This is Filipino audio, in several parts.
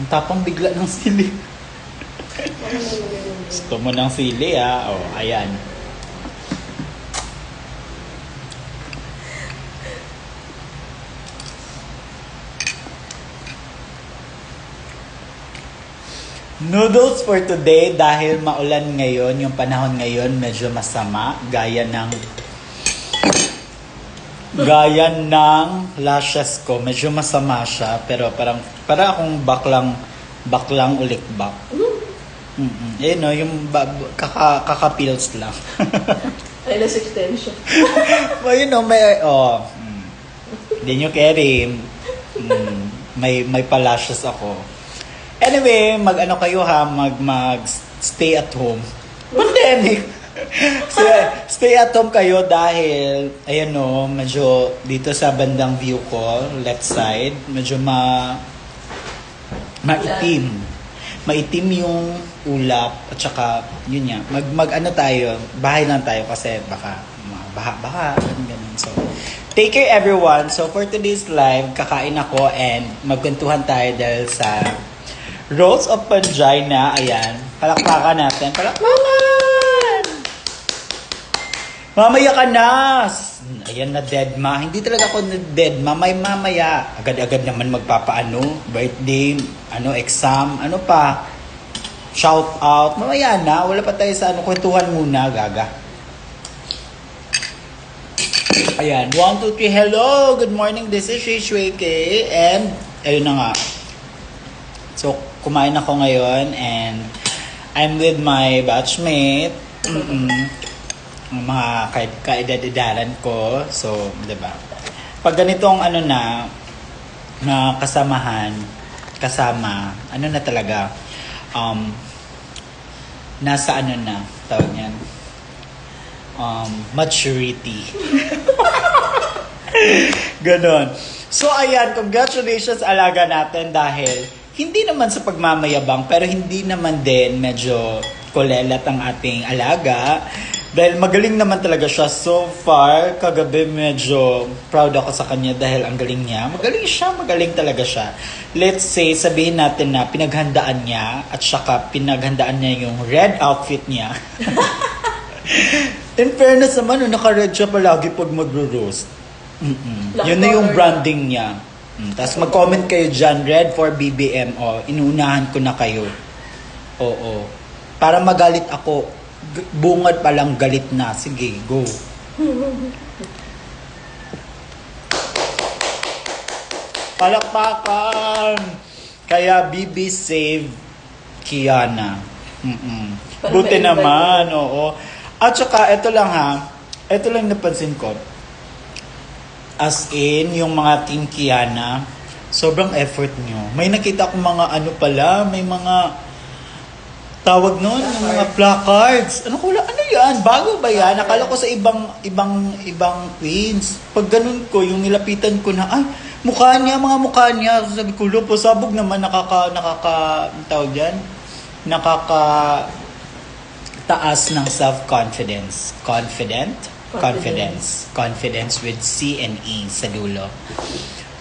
Ang tapang bigla ng sili. Gusto mo ng sili, ah. Oh, ayan. Noodles for today dahil maulan ngayon, yung panahon ngayon medyo masama, gaya ng lashes ko, medyo masama siya, pero parang akong baklang ulikbak. Eh no, yung kaka-pills lang. Eyelash extension. Well, you know, Hindi nyo carry. May palashes ako. Anyway, mag-ano kayo ha, mag-stay at home. Pandemic! So, stay at home kayo dahil, ayan o, medyo dito sa bandang view ko, left side, medyo maitim. Maitim yung ulap at saka, yun nga, mag-ano tayo, bahay lang tayo kasi baka, ganun. So, take care everyone. So, for today's live, kakain ako and magkwentuhan tayo dahil sa Rolls of Pangina, ayan. Palakpakan natin. Palakpakan! Mamaya ka na! Ayan na, deadma. Hindi talaga ako na deadma. May mamaya. Agad-agad naman magpapaano. Birthday, exam, ano pa. Shout out. Mamaya na. Wala pa tayo sa kwentuhan muna, gaga. Ayan. 1, 2, 3. Hello! Good morning. This is Shishweke. And, ayun na nga. So, kumain ako ngayon and I'm with my batchmate. Mga kaedad-edaran ko. So, diba? Pag ganitong na kasama, na talaga, nasa tawag niyan, maturity. Ganon. So, ayan, congratulations alaga natin dahil hindi naman sa pagmamayabang, pero hindi naman din medyo kulelat ang ating alaga. Dahil magaling naman talaga siya. So far, kagabi medyo proud ako sa kanya dahil ang galing niya. Magaling talaga siya. Let's say, sabihin natin na pinaghandaan niya at saka pinaghandaan niya yung red outfit niya. In fairness naman, naka-red siya palagi pag magro-roast. Yun na yung branding niya. Tapos mag-comment kayo dyan, red for BBM. Inuunahan ko na kayo. Oo. Para magalit ako. Bungad pa lang galit na. Sige, go. Palakpakan! Kaya BB save Kiana. Buti naman, oo. At saka, ito lang napansin ko. As in, yung mga Team Kiana, sobrang effort nyo. May nakita akong mga may mga tawag nun, yung mga placards. Ano yan? Bago ba yan? Akala ko sa ibang queens. Pag ganun ko, yung nilapitan ko na, ay, mga mukha niya. Sabi ko, pasabog naman, tawag dyan? Taas ng self-confidence. Confidence with C and E sa dulo.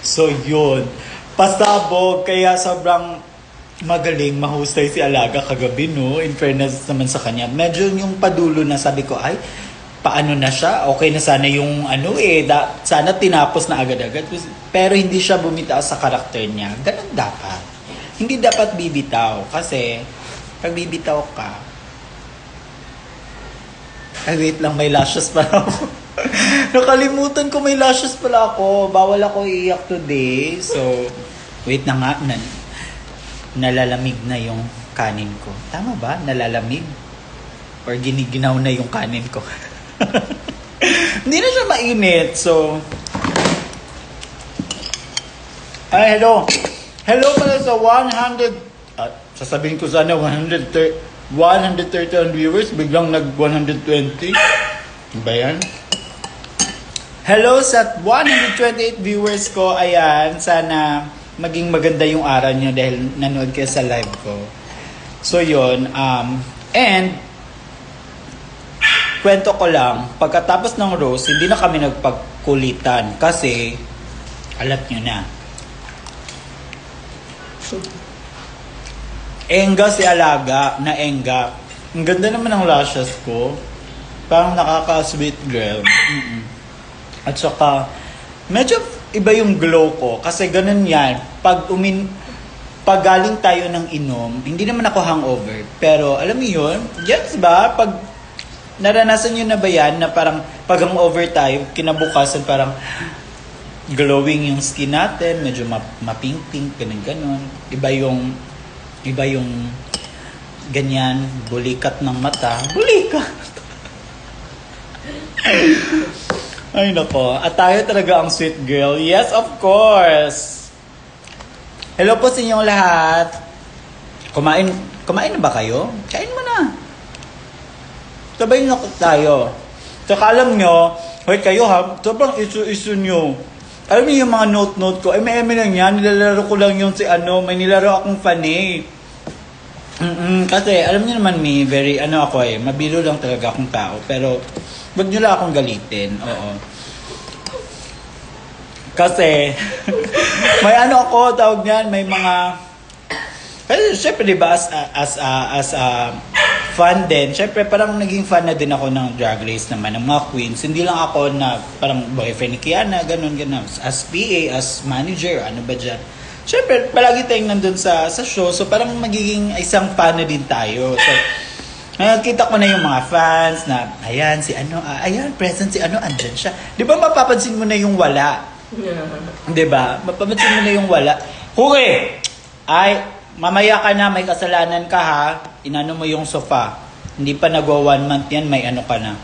So, yun. Pasabog. Kaya sobrang magaling, mahusay si Alaga kagabi, no? In fairness naman sa kanya. Medyo yung padulo na sabi ko, ay, paano na siya? Okay na sana yung sana tinapos na agad-agad. Pero hindi siya bumitaw sa karakter niya. Ganun dapat. Hindi dapat bibitaw. Kasi, pag bibitaw ka, ay, wait lang, may lashes pala ako. Nakalimutan ko may lashes pala ako. Bawal ako iiyak today. So, wait na nga. Nalalamig na yung kanin ko. Tama ba? Nalalamig? Or giniginaw na yung kanin ko? Hindi na siya mainit. So, ay, hello. Hello pala sa 100. Sasabihin ko sana 130 ang viewers, biglang nag 120. Ba yan? Hello sa 128 viewers ko. Ayan, sana maging maganda yung araw nyo dahil nanood kayo sa live ko. So yun, and kwento ko lang, pagkatapos ng roast, hindi na kami nagpagkulitan kasi alam nyo na. Enga si Alaga, na Enga. Ang ganda naman ng lashes ko. Parang nakaka-sweet girl. Mm-mm. At saka, medyo iba yung glow ko. Kasi ganun yan. Pag galing tayo ng inom, hindi naman ako hangover. Pero alam mo yun, gets ba? Pag naranasan nyo na ba yan na parang pag hangover tayo, kinabukasan parang glowing yung skin natin, medyo mapink-pink, ganun-ganun. Iba yung ganyan, bulikat ng mata. Bulikat! Ay nako, at tayo talaga ang sweet girl. Yes, of course! Hello po sa inyong lahat. Kumain na ba kayo? Kain mo na. Sabay na tayo. Saka alam nyo, hoy kayo ha, sobrang isu-isu nyo. Alam niyo yung mga note-note ko, may lang yan, nilalaro ko lang yung may nilaro akong funny. Kasi alam niyo naman very ako mabiro lang talaga akong tao. Pero, wag niyo lang akong galitin, oo. Kasi, may ako, tawag niyan, may mga, kasi syempre diba, as a fan din, syempre parang naging fan na din ako ng Drag Race naman, ng mga queens. Hindi lang ako na parang boyfriend ni Kiana, ganun. As PA, as manager, ano ba dyan. Syempre, palagi tayong nandun sa show, so parang magiging isang fan na din tayo. So, nakikita ko na yung mga fans na, ayan, ayan, present si andyan siya. Di ba mapapansin mo na yung wala? Di ba? Mapapansin mo na yung wala. Huli! Ay, mamaya ka na, may kasalanan ka ha. Inano mo yung sofa. Hindi pa nagwa 1 month yan, may ka na.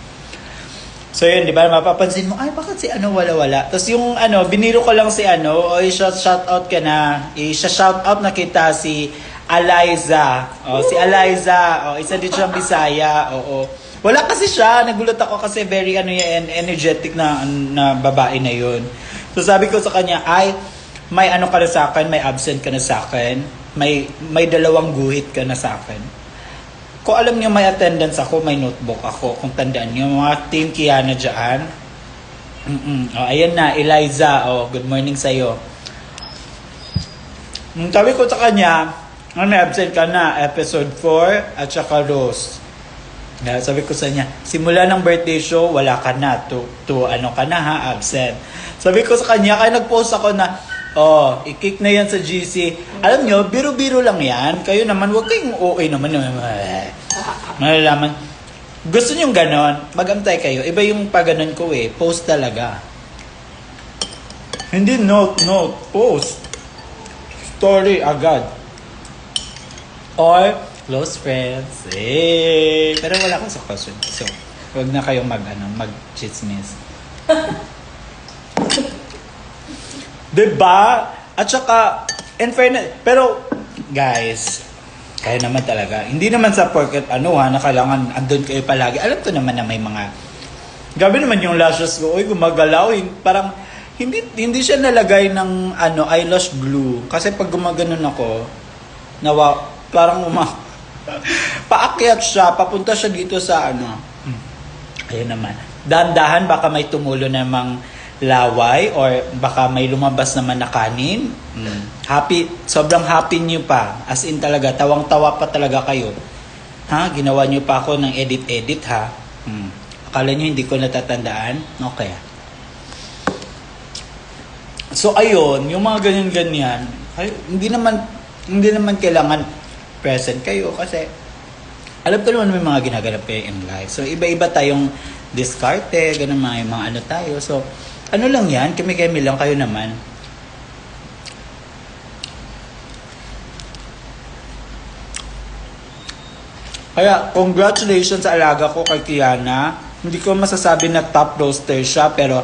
So yun, di ba? Mapapansin mo, ay, bakit si wala-wala? Tapos yung biniro ko lang si shout out ka na. I-shout out na kita si Eliza. Si Eliza. Isa din siyang Bisaya. Oo. Wala kasi siya. Nagulat ako kasi very energetic na babae na yun. So sabi ko sa kanya, ay, may ka na sa akin, may absent ka na sa akin, may 2 guhit ka na sa akin. Kung alam niyo may attendance ako, may notebook ako. Kung tandaan niyo, mga team Kiana dyan. Ayan na, Eliza. Good morning sa'yo. Sabi ko sa kanya, may absent ka na, episode 4 at saka Rose. Sabi ko sa niya, simula ng birthday show, wala ka na. Ka na ha, absent. Sabi ko sa kanya, kaya nag-post ako na, i-kick na yan sa GC. Alam nyo, biro-biro lang yan. Kayo naman, huwag kayong OA naman. Malalaman. Gusto nyo ganon, mag-antay kayo. Iba yung pag-ganon ko post talaga. Hindi note, post. Story agad. Or, close friends. Pero wala ko sa close friends. So, huwag na kayong mag-chismis. Diba? At saka, in fairness, pero, guys, kaya naman talaga. Hindi naman sa porket na kailangan andun kayo palagi. Alam ko naman na may mga, gabi naman yung lashes ko, gumagalaw. Parang, hindi siya nalagay ng, eyelash glue. Kasi pag gumaganon ako, parang paakyat siya, papunta siya dito sa ayun naman. Dahan-dahan, baka may tumulo namang laway or baka may lumabas naman na kanin. Happy, sobrang happy niyo pa. As in talaga, tawang-tawa pa talaga kayo. Ha? Ginawa niyo pa ako ng edit ha. Akala niyo hindi ko natatandaan? Okay. So ayun, yung mga ganyan-ganyan, hindi naman kailangan present kayo kasi alam ko naman may mga ginaganap kayo in life. So iba-iba tayong diskarte, ganun mga tayo. So lang yan, kami-kami lang kayo naman. Kaya, congratulations sa alaga ko kay Kiana. Hindi ko masasabi na top roaster siya, pero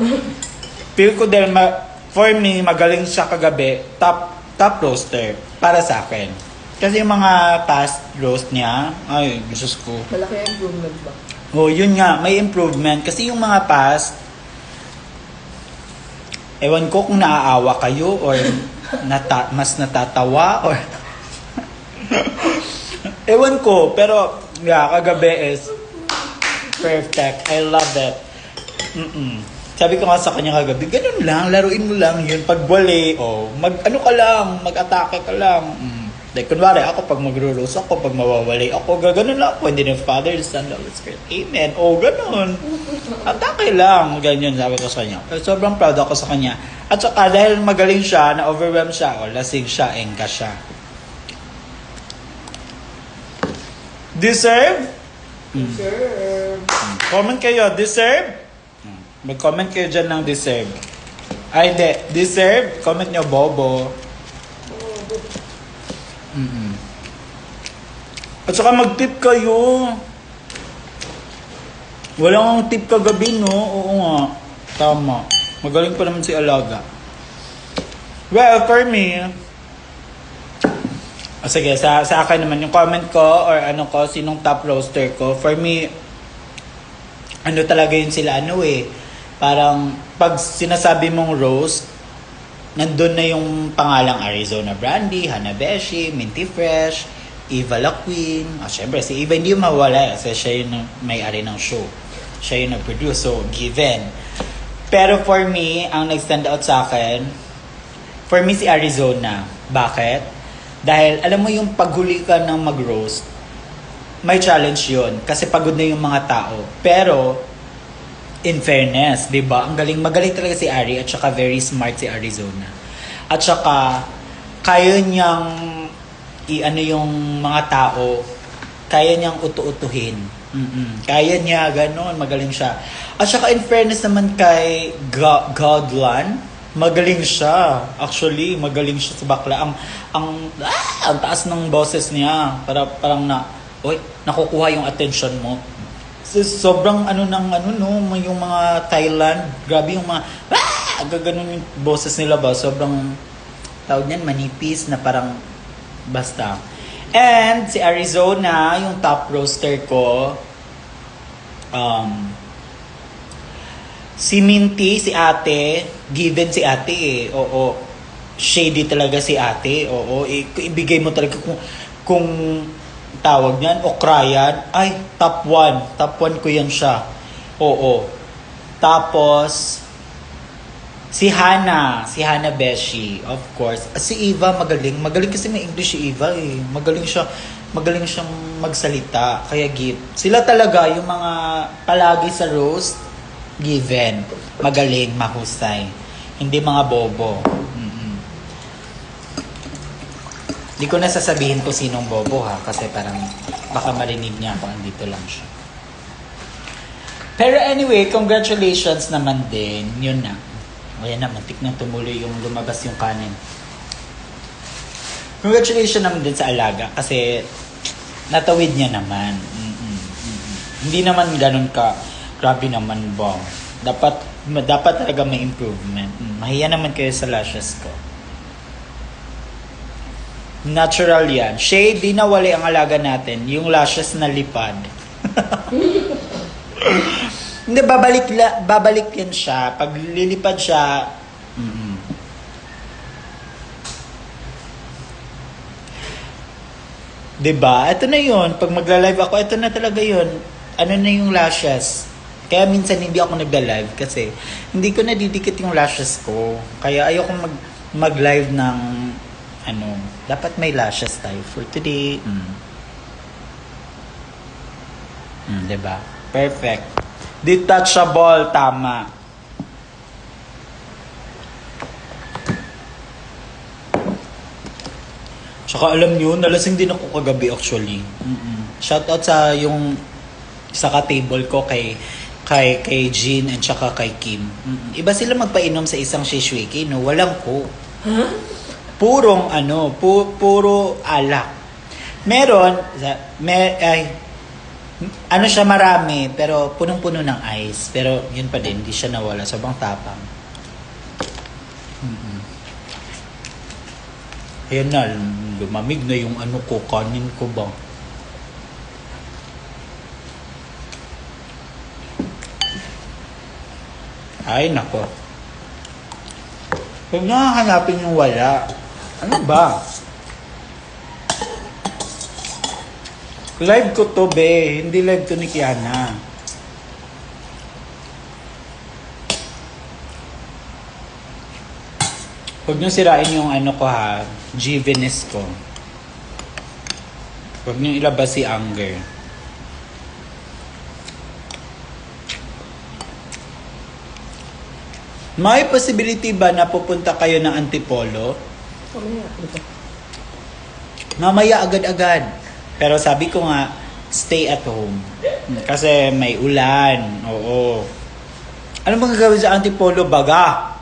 feel ko din, for me, magaling siya kagabi, top roaster para sa akin. Kasi yung mga past roast niya, ay, Diyos ko. Malaki improvement ba? Yun nga, may improvement. Kasi yung mga past, ewan ko kung naaawa kayo or mas natatawa or ewan ko, pero kagabi is perfect. I love it. Sabi ko nga sa kanya kagabi, ganun lang, laruin mo lang yun. Pag wali, mag-atake ka lang. Like, kunwari, ako pag magro-roast ako, pag mawawali ako, gaganon lang ako. Hindi ng Father, the Son, the Holy Spirit. Amen. O, ganon. Atake lang. Ganyan, sabi ko sa kanya. Pero sobrang proud ako sa kanya. At saka, dahil magaling siya, na-overwhelm siya, o lasing siya, engka siya. Deserve? Sure. Comment kayo, deserve? Mag-comment kayo dyan ng deserve. Ay, hindi. Deserve? Comment nyo, Bobo. Mm-mm. At saka mag-tip kayo. Walang tip kagabi, no? Oo nga. Tama. Magaling pa naman si Alaga. Well, for me, sige, sa akin naman, yung comment ko, or ano ko, sinong top roaster ko, for me, ano talaga yun sila, parang, pag sinasabi mong roast, nandun na yung pangalang Arizona Brandy, Hanabeshi, Minty Fresh, Eva La Queen. Syempre, si Eva hindi yung mawala kasi siya yung may-ari ng show. Siya yung nag-produce, so given. Pero for me, ang nag-stand out sa akin, for me si Arizona. Bakit? Dahil alam mo yung paghuli ka ng mag-roast, may challenge yun kasi pagod na yung mga tao. Pero, in fairness, di ba? Magaling talaga si Ari at saka very smart si Arizona. At saka, kaya niyang i-ano yung mga tao, kaya niyang utu-utuhin. Kaya niya, ganon, magaling siya. At saka in fairness naman kay Godlan, magaling siya. Actually, magaling siya sa bakla. Ang taas ng boses niya. Parang nakukuha yung attention mo. Sobrang yung mga Thailand, grabe yung mga, gaganon yung boses nila ba, sobrang, tawag niyan, manipis na parang, basta. And, si Arizona, yung top roaster ko, si Minty, si ate, given si ate oo, shady talaga si ate, oo, ibigay mo talaga kung tawag niyan, okrayan, ay, top 1 ko yan siya. Oo. Tapos, si Hana Beshi, of course. Si Eva, magaling kasi may English si Eva magaling siyang magsalita, kaya give. Sila talaga, yung mga palagi sa roast, given, magaling, mahusay. Hindi mga bobo. Hindi ko na sasabihin ko sinong bobo ha, kasi parang baka marinig niya kung andito lang siya. Pero anyway, congratulations naman din. Yun na. Ayan na, matik na tumuloy yung lumabas yung kanin. Congratulations naman din sa Alaga kasi natawid niya naman. Hindi naman ganun ka, grabe naman ba. Dapat talaga may improvement. Mahiya naman kayo sa lashes ko. Natural yan. Shade, di nawali ang Alaga natin. Yung lashes na lipad. Hindi, babalik yan siya. Pag lilipad siya, diba? Ito na yun. Pag magla-live ako, ito na talaga yun. Ano na yung lashes? Kaya minsan hindi ako nagla-live kasi hindi ko nadidikit yung lashes ko. Kaya ayoko mag-live ng dapat may lashes tayo for today. Diba? Perfect. Detachable, tama. Tsaka alam niyo, nalasing din ako kagabi actually. Shoutout sa yung sa ka-table ko kay Jean and tsaka kay Kim. Iba sila magpainom sa isang shishwiki, no? Walang ko. Huh? Puro alak. Meron, siya marami, pero punong-puno ng ice. Pero yun pa din, hindi siya nawala. Sobrang tapang. Ayan na, lumamig na yung kanin ko ba. Ay, nako. Huwag nyo hahanapin yung wala. Ano ba? Live ko to, be. Hindi live to ni Kiana. Huwag nyo sirain yung ko ha. Givenes ko. Huwag niyong ilabas si anger. May possibility ba na pupunta kayo ng Antipolo? Mamaya. Mamaya agad-agad. Pero sabi ko nga, stay at home. Kasi may ulan. Oo. Ano bang gagawin sa Antipolo? Baga.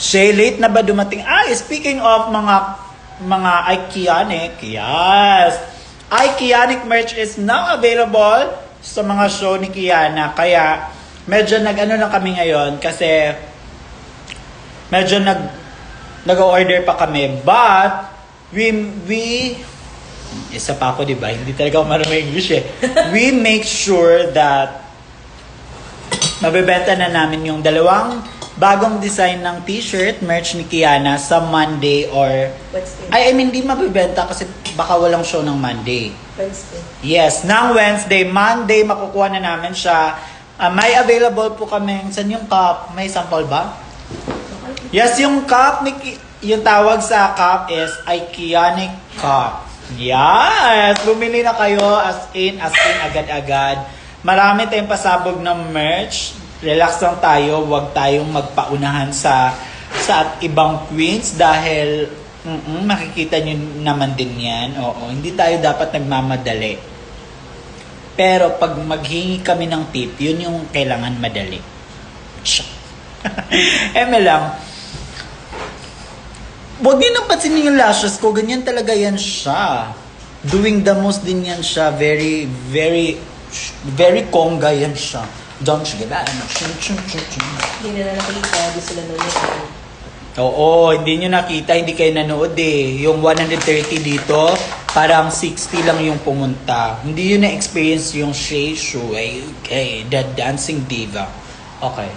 Shay, late na ba dumating? Speaking of mga Iconic, yes. Iconic merch is now available sa mga show ni Kiana. Kaya, medyo nag-ano lang kami ngayon kasi medyo nag-order pa kami. But, we isa pa ako, diba? Hindi talaga ako marunong English eh. We make sure that mabebenta na namin yung dalawang bagong design ng t-shirt, merch ni Kiana sa Monday or... Wednesday. I mean, hindi mabibenta kasi baka walang show ng Monday. Wednesday. Yes, ng Wednesday. Monday, makukuha na namin siya. May available po kami. Saan yung cup? May sample ba? Yes, yung cup, yung tawag sa cup is Iconic Cup. Yes! Bumili na kayo as in, agad-agad. Marami tayong pasabog ng merch. Relax lang tayo, huwag tayong magpaunahan sa ibang queens dahil makikita nyo naman din yan. Oo, hindi tayo dapat nagmamadali. Pero pag maghingi kami ng tip, yun yung kailangan madali. Eme lang. Huwag nyo nang pansinin yung lashes ko, ganyan talaga yan siya. Doing the most din yan siya, very, very, very conga yan siya. Don't you get that? Hindi na nakita. Gusto na nung Oo, hindi nyo nakita, hindi kayo nanood eh. Yung 130 dito, parang 60 lang yung pumunta. Hindi yun na-experience yung Shay Show. Okay, The Dancing Diva. Okay.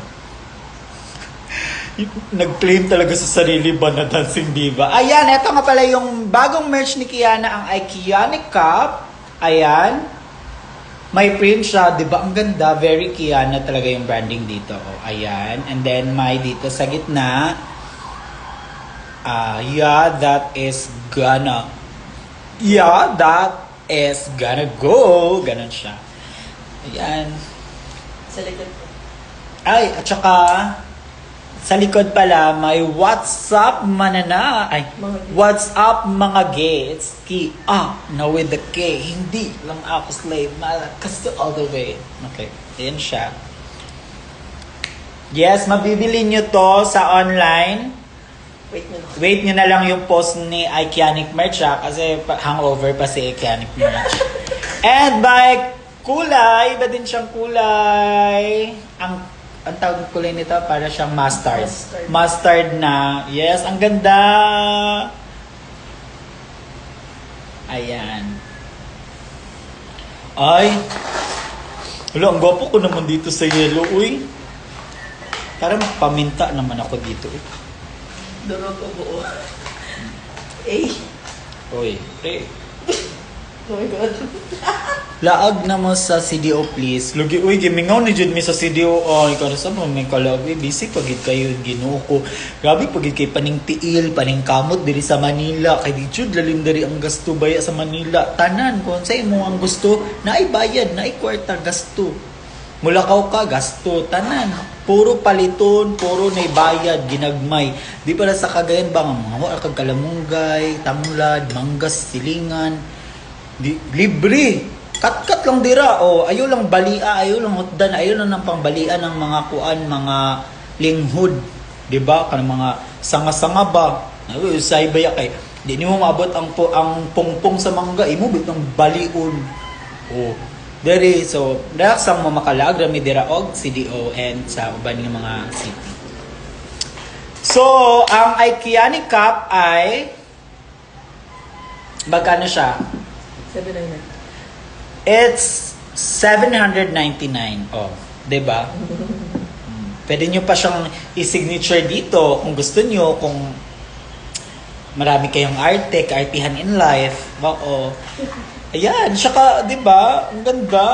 Nag-claim talaga sa sarili ba na Dancing Diva? Ayan, eto nga pala yung bagong merch ni Kiana, ang Iconic Cup. Ayan. May print siya, di ba? Ang ganda, very Kiana talaga yung branding dito. Oh, ayan. And then may dito sa gitna. Yeah, that is gonna go. Ganon siya. Ayan. Sa likod ko. Ay, at saka sa likod pala, may WhatsApp manana. Ay, WhatsApp mga gays. Na with the K. Hindi lang ako slave. Malakas all the way. Okay, ayan siya. Yes, mabibili nyo to sa online. Wait nyo na lang yung post ni Iconic Merch kasi hangover pa si Iconic Merch. And by kulay, iba din siyang kulay. Ang tawag ng kulay nito para siyang mustard. Mustard na. Yes, ang ganda. Ayan. Ay. Wala, ang gwapo ko naman dito sa yellow. Uy. Para magpaminta naman ako dito. Durog ko buo. Eh. Uy, pre. Oh my God. Laag na mo sa CDO please. Lugi, uy, gimingaw ni Jud mi sa CDO. Oh, ikaw na sa mo, may kalabi. Busy pagid kayo, Ginoo ko. Grabe, pagid kay paning tiil, paning kamot diri sa Manila. Kay di Jud, lalim dari ang gasto baya sa Manila. Tanan, kung sa imo ang gusto, naay bayad, naay kwarta, gasto. Mulakaw ka, gasto. Tanan. Puro paliton, puro nay bayad, ginagmay. Di pala sa Cagayan ba, mga kag kalamunggay, tamulad, manggas, silingan. Libre. Kat-kat lang dira. O, ayaw lang balia, ayaw lang hotdan, ayaw lang ng pangbalian ng mga kuan, mga linghod. Diba? Kanang mga sanga-sanga ba? Usay baya kay. Di mo maabot ang pongpong sa mangga. Imo bit ng balion. O, dere. So, relax ang mamakalag. Rami dira og CDO and sa uban ng mga city. So, ang Iconic Cup ay magkano siya? 799. It's 799. Oh, 'di ba? Pwede nyo pa siyang i-signature dito kung gusto nyo, kung marami kayong arte, kaartihan in life. Oo. Ayan, saka 'di ba? Ang ganda.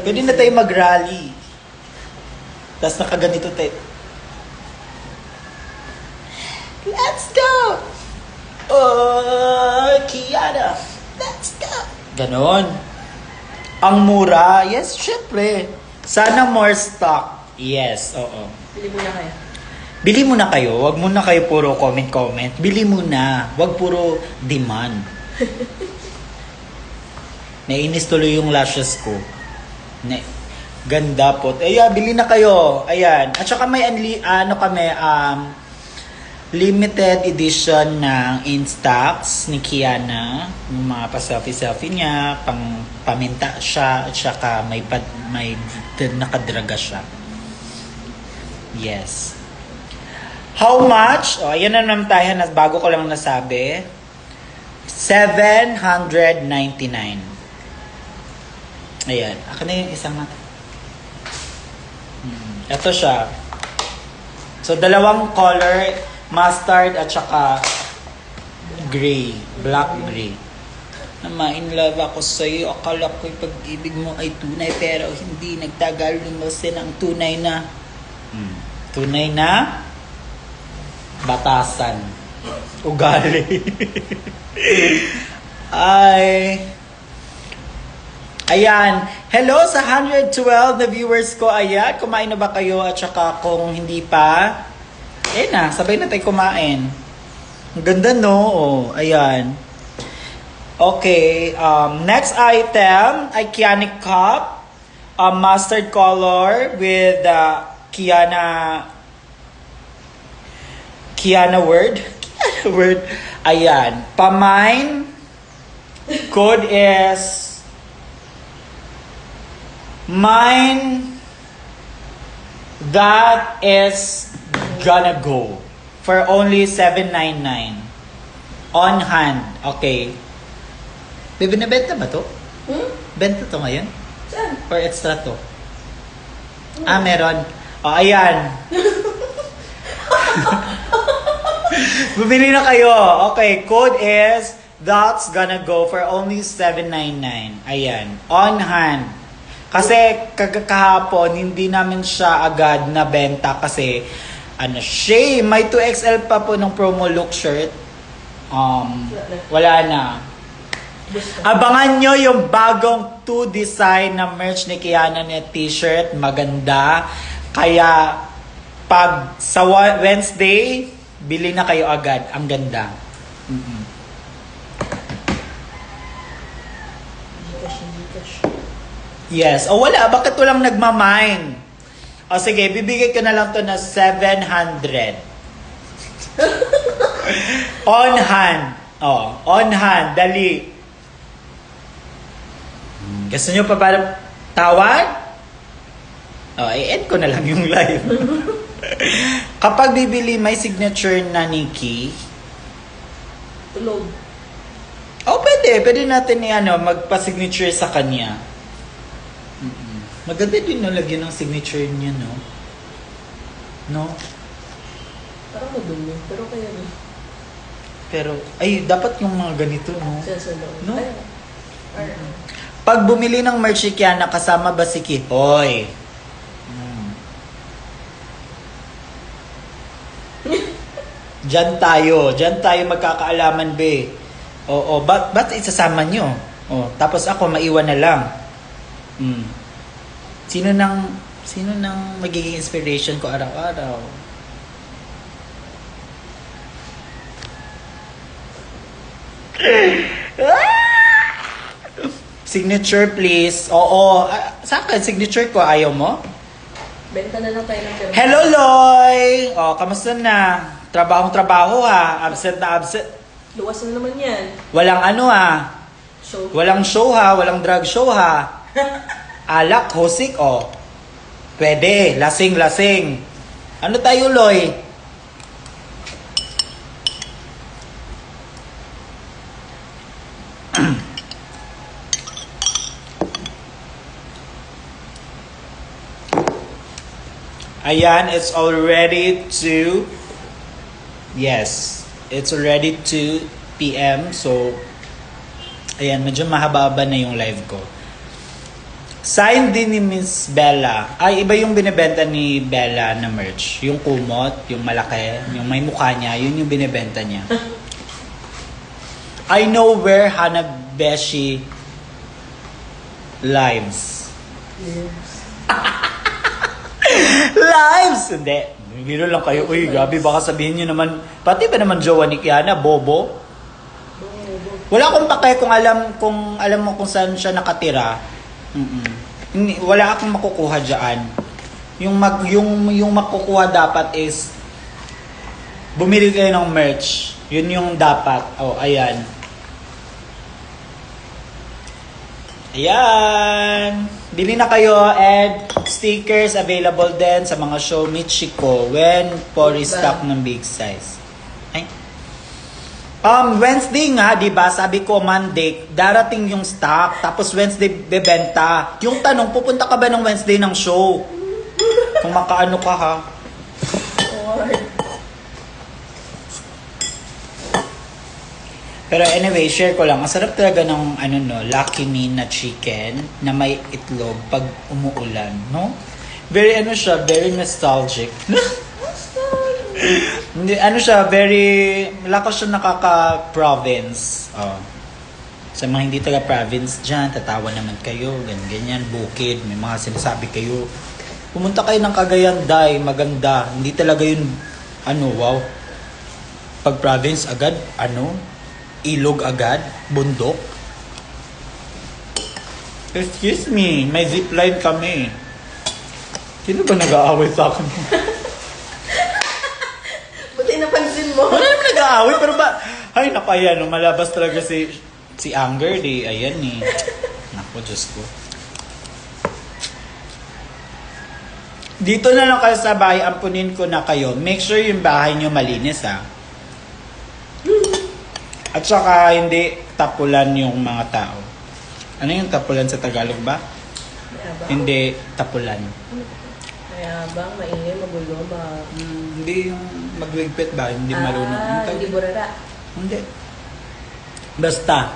Pwede na tayo mag-rally. Tapos nakaganito tayo. Let's go! Oh, Kiana! Let's go! Ganon. Ang mura, yes, syempre. Sana more stock. Yes, oo. Bili muna kayo. Bili muna kayo. Wag muna kayo puro comment. Bili muna. Wag puro demand. Nainis tuloy yung lashes ko. Ganda po. Ayan, bili na kayo. Ayan. At saka may limited edition ng Instax ni Kiana. Yung mga pa-selfie niya, paminta siya, at saka may nakadraga siya. Yes. How much? O, ayan na naman tayo, bago ko lang nasabi. 799. Ayan. Akin na yung isang ito siya. So, dalawang color, mustard at saka gray, black gray. In love ako sa'yo. Akala ko yung pag-ibig mo ay tunay pero hindi nagtagal lumusin ang tunay na tunay na batasan. Ugali. Ay. Ayan. Hello sa 112 na viewers ko. Ayan. Kumain na ba kayo? At saka kung hindi pa, na, sabay na tayo kumain. Ang ganda, no? Oh, ayan. Okay. Next item ay Kianic Cup. Mustard color with Kiana word. Ayan. Pamine. Code is mine. That is gonna go for only 799 on hand. Okay. Binibenta ba to? Benta to ngayon? Saan? Or extra to? Meron. Ayan. Bumili na kayo. Okay, code is that's gonna go for only 799. Ayan. On hand. Kasi kahapon, hindi namin siya agad na benta kasi may 2XL pa po ng promo look shirt. Wala na. Abangan nyo yung bagong 2 design na merch ni Kiana na t-shirt. Maganda. Kaya pag sa Wednesday, bili na kayo agad. Ang ganda. Yes. Wala. Bakit walang nagmamine? Sige. Bibigay ko na lang to na 700. On hand. On hand. Dali. Gusto nyo pa para tawad? I-end ko na lang yung live. Kapag bibili, may signature na Nikki. Tulog. Pwede. Pwede natin magpa-signature sa kanya. Maganda din nalagyan ng signature niya, no? No? Parang madumi. Pero kaya rin. Pero, dapat yung mga ganito, no? No? Pag bumili ng merch si Kiana, kasama ba si Kipoy? Diyan tayo magkakaalaman, be. Ba't isasama nyo? Tapos ako, maiwan na lang. Sino nang magiging inspiration ko araw-araw? Signature, please. Sa akin, signature ko. Ayaw mo? Benta na lang tayo ng pero. Hello, Loy! Kamusta na? Trabaho ha. Absent na absent. Luwas na naman yan. Walang Show. Walang show ha. Walang drug show ha. Alak, hosik, Pwede. Lasing. Ano tayo, Loy? Ayan, it's already 2. Yes, it's already 2 p.m. So, ayan, medyo mahaba-haba na yung live ko. Sign din ni Miss Bella. Ay, iba yung binibenta ni Bella na merch. Yung kumot, yung malaki, yung may mukha niya, yun yung binibenta niya. I know where Hanabeshi lives. Lives! Hindi. Biro lang kayo. Uy, grabe, baka sabihin nyo naman, pati ba naman jowa ni Kiana, bobo? Wala akong pake kung alam mo kung saan siya nakatira. Wala akong makukuha diyan. Yung makukuha dapat is bumili kayo ng merch. Yun yung dapat. Oh, ayan. Ayan. Bili na kayo and stickers available din sa mga show Michiko when po restock ng big size. Ay. Wednesday nga, di ba? Sabi ko Monday, darating yung stock. Tapos Wednesday bebenta. Yung tanong, pupunta ka ba ng Wednesday ng show? Kung makaano ka ha? Pero anyway, share ko lang. Ang sarap talaga ng Lucky Me na chicken na may itlog pag umuulan, no? Very very nostalgic. Lakas siya nakaka-province. Oh. Sa mga hindi taga-province dyan, tatawa naman kayo, ganyan, bukid, may mga sinasabi kayo. Pumunta kayo ng Cagayan, Day, maganda. Hindi talaga yun, wow. Pag province agad, ilog agad, bundok. Excuse me, may zipline kami. Sino ba nag-aaway sa akin? Napansin mo. Wala naman nag-aaway, pero ba? Ay, naku, malabas talaga si Anger, di. Ayan, eh. Naku, Diyos ko. Dito na lang kayo sa bahay, ampunin ko na kayo. Make sure yung bahay nyo malinis, ha. At saka, hindi tapulan yung mga tao. Ano yung tapulan sa Tagalog ba? Hindi tapulan. Kaya bang maingay, magulo, Hindi yung magligpit ba? Hindi marunong. Hindi burara. Hindi. Basta.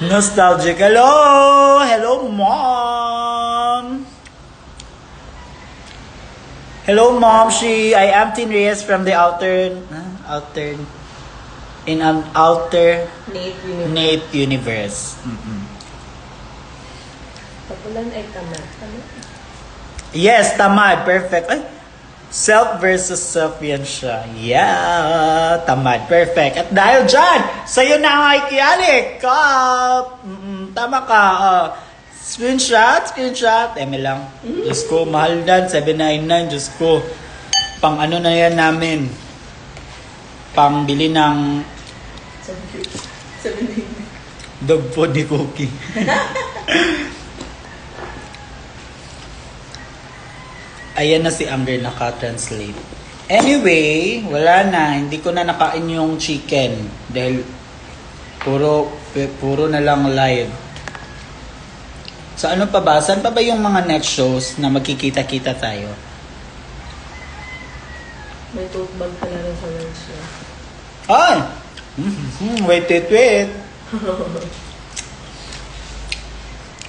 Nostalgic. Hello! Hello, Mom! Hello, Mom. I am Tin Reyes from the outer Nate Universe. Tapulan ay tama. Yes, tamad. Perfect. Ay, self versus self yan siya. Yeah, tamad. Perfect. At dahil dyan, sa'yo na ang Kianik. Tama ka. Screenshot. Eme lang. Diyos ko, mahal dan. 799. Diyos ko. Pang ano na yan namin. Pang bili ng 7 dog food ni Cookie. Ayan na si Amber naka-translate. Anyway, wala na. Hindi ko na nakain yung chicken. Dahil puro na lang live. So ano pa ba? Saan pa ba yung mga next shows na magkikita-kita tayo? May tote bag pala rin sa lunch niya. Ay! Wait.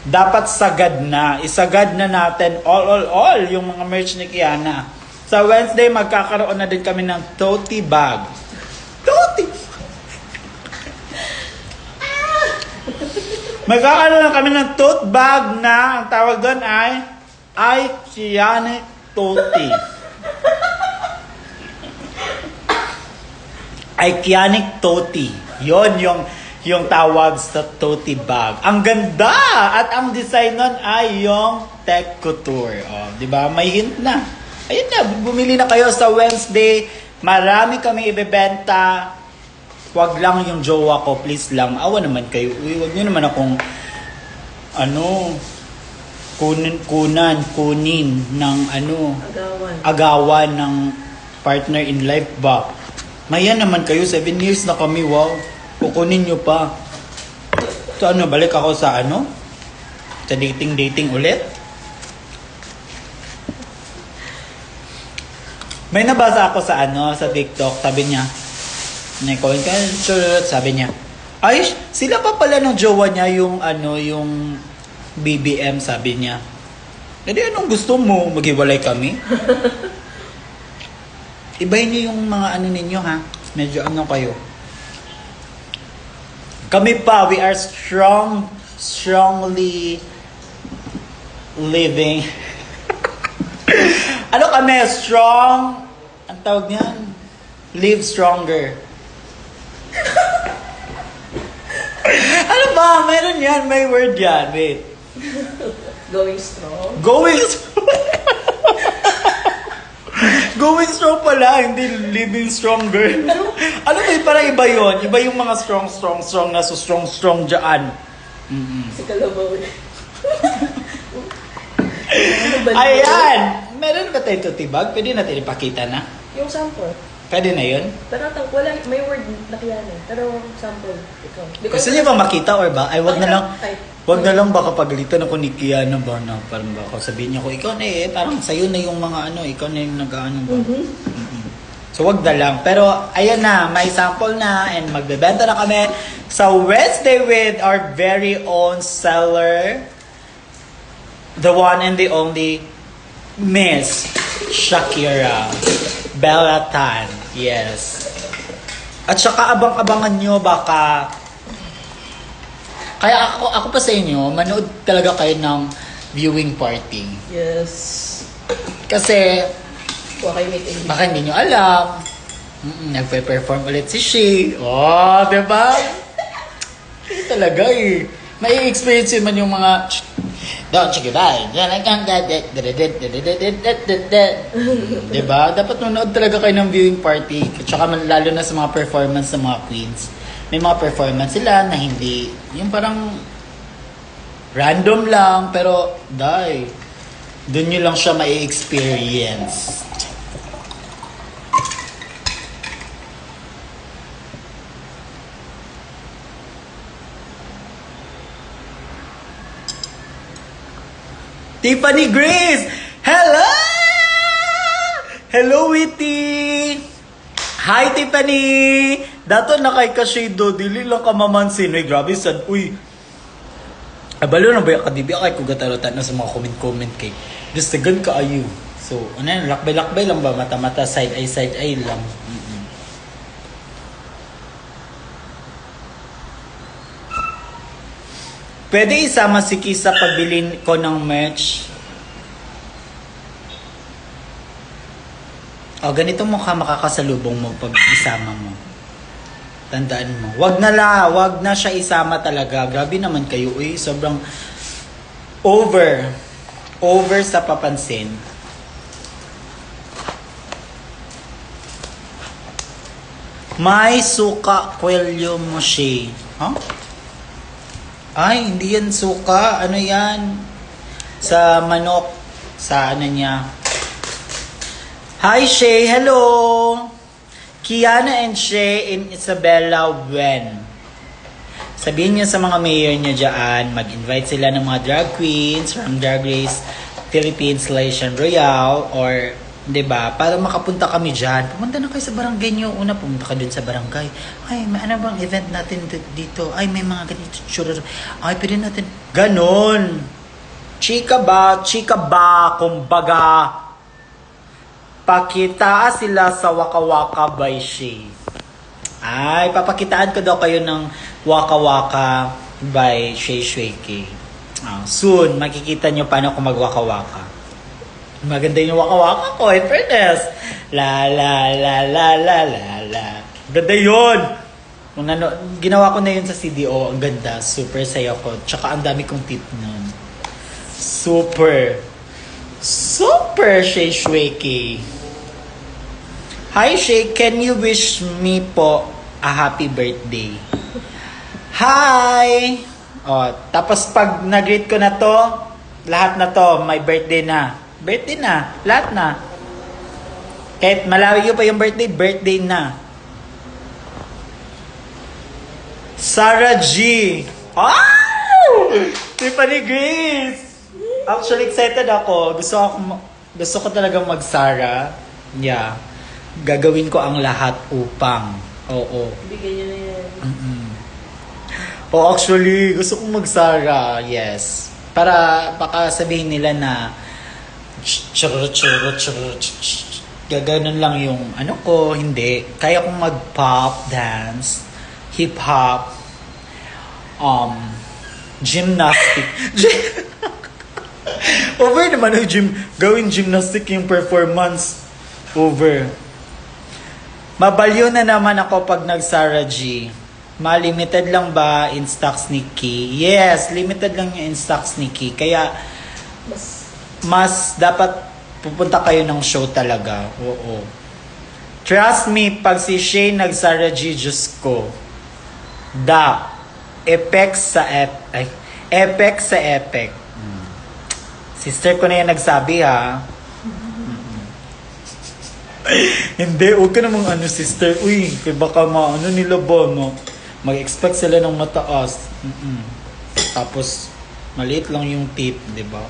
Dapat sagad na. Isagad na natin all yung mga merch ni Kiana. Sa Wednesday, magkakaroon na din kami ng tote bag. Tote! Magkakaroon na kami ng tote bag na ang tawag doon ay Kiana Tote. Iconic Tote. Yon yung tawag sa tote bag. Ang ganda! At ang design nun ay yung tech couture. Oh, di ba? May hint na. Ayun na, bumili na kayo sa Wednesday. Marami kami ibebenta. Huwag lang yung jowa ko, please lang. Awa naman kayo. Uy, huwag nyo naman akong kunin ng agawan ng partner in life ba? Maya naman kayo, 7 years na kami, wow. Kukunin nyo pa. So balik ako sa Sa dating ulit? May nabasa ako sa sa TikTok, sabi niya, sabi niya, ay, sila pa pala ng jowa niya yung BBM, sabi niya. Hindi, anong gusto mo? Maghiwalay kami? Ibahin niyo yung mga ano ninyo, ha? Medyo ano kayo. Kami pa, we are strongly living. Ano kami? Strong? Ang tawag niyan? Live stronger. Ano ba? Meron yan. May word yan. Wait. Going strong. Going strong. Going strong pala, hindi living stronger. Ano ba, parang iba yun? Iba yung mga strong na so strong dyan. Si Kalabaw. Ano ba yun? Ayan! Meron ba tayo tutibag? Pwede natin ipakita na. Yung sample. Pwede na yun? Pero wala, may word na kiyan eh. Pero sample, ikaw. Gusto niyo ba makita or ba? Ay, wag na lang. Ay. Wag na lang baka pagalitan ako ni Kiana ba na parang baka sabihin niya ko, ikaw na eh, parang sa'yo na yung mga ano, ikaw na yung nag-ano ba. So wag na lang. Pero ayan na, may sample na and magbebenta na kami sa Wednesday with our very own seller, the one and the only Miss Shakira Bellatan. Yes. At saka abang-abangan nyo baka kaya ako pa sa inyo, manood talaga kayo ng viewing party. Yes. Kasi Kuha kayo meet and greet. baka hindi nyo alam. Nagpe-perform ulit si She. Oh, diba? Talaga eh. May experience man yung mga don't you goodbye. Diba? Dapat manood talaga kayo ng viewing party. Tsaka lalo na sa mga performance ng mga queens. May mga performance sila na hindi, yung parang random lang, pero doon nyo lang siya mai-experience. Tiffany Grace! Hello! Hello, Witty! Hi, Tiffany! Dato na kay Kashido, dili lang ka mamansin. Uy, grabe sad. Uy, abalo na ba yung kadibi? Kay kugatarotan na sa mga comment kay gustagan ka ayu. So, ano yan, lakbay-lakbay lang ba? Mata-mata, side-eye lang. Pwede isama si Kisa pagbilin ko ng merch. O, ganito mukha makakasalubong mo pag isama mo. Tandaan mo. Wag na siya isama talaga. Grabe naman kayo. Uy, sobrang over sa papansin. May suka kwelyo mo siya. Huh? Ay, hindi yan suka. Ano yan? Sa manok. Sa ano niya. Hi, Shay. Hello. Kiana and Shay in Isabela when? Sabihin niyo sa mga mayor niyo dyan, mag-invite sila ng mga drag queens from Drag Race Philippines Selection Royale or, di ba, para makapunta kami dyan. Pumunta na kayo sa barangay niyo. Una, pumunta ka dun sa barangay. Ay, may ano bang event natin dito? Ay, may mga ganito. Ay, pwede natin. Ganon. Chika ba, kumbaga, pakita sila sa Waka Waka by Shay. Ay, papakitaan ko daw kayo ng Waka Waka by Shay Shweke. Soon, makikita nyo paano ko mag-Waka Waka. Maganda yung Waka Waka ko, in fairness. La la la la la la la. Ganda yun! Ginawa ko na yun sa CDO. Ang ganda. Super saya ko. Tsaka ang dami kong tip nun. Super Shay Shweke. Hi Shay, can you wish me po a happy birthday? Hi! Tapos pag nag-greet ko na to, lahat na to, may birthday na. Birthday na, lahat na. Kahit malawi ko pa yung birthday na. Sarah G. Tiffany Grace! Actually, excited ako. Gusto ko talagang mag-Sarah. Yeah. Gagawin ko ang lahat upang. Oo. Bigyan niyo na yan. Actually, gusto kong mag-Sarah. Yes. Para baka sabihin nila na gaganon lang yung ano ko, hindi. Kaya kong mag-pop dance, hip-hop, gymnastic. Over naman yung gawin gymnastic yung performance. Over. Mabalyo na naman ako pag nag-Sarah G. Limited lang ba in stocks ni Key? Yes, limited lang yung in stocks ni Key. Kaya, mas dapat pupunta kayo ng show talaga. Oo. Trust me, pag si Shane nag-Sarah G, Diyos ko. Epic sa epic. Sister ko na yan nagsabi, ha? Hindi, huwag ka namang sister. Uy, kaya baka nila ba, no? Mag-expect sila ng mataas. Tapos, maliit lang yung tip, di ba?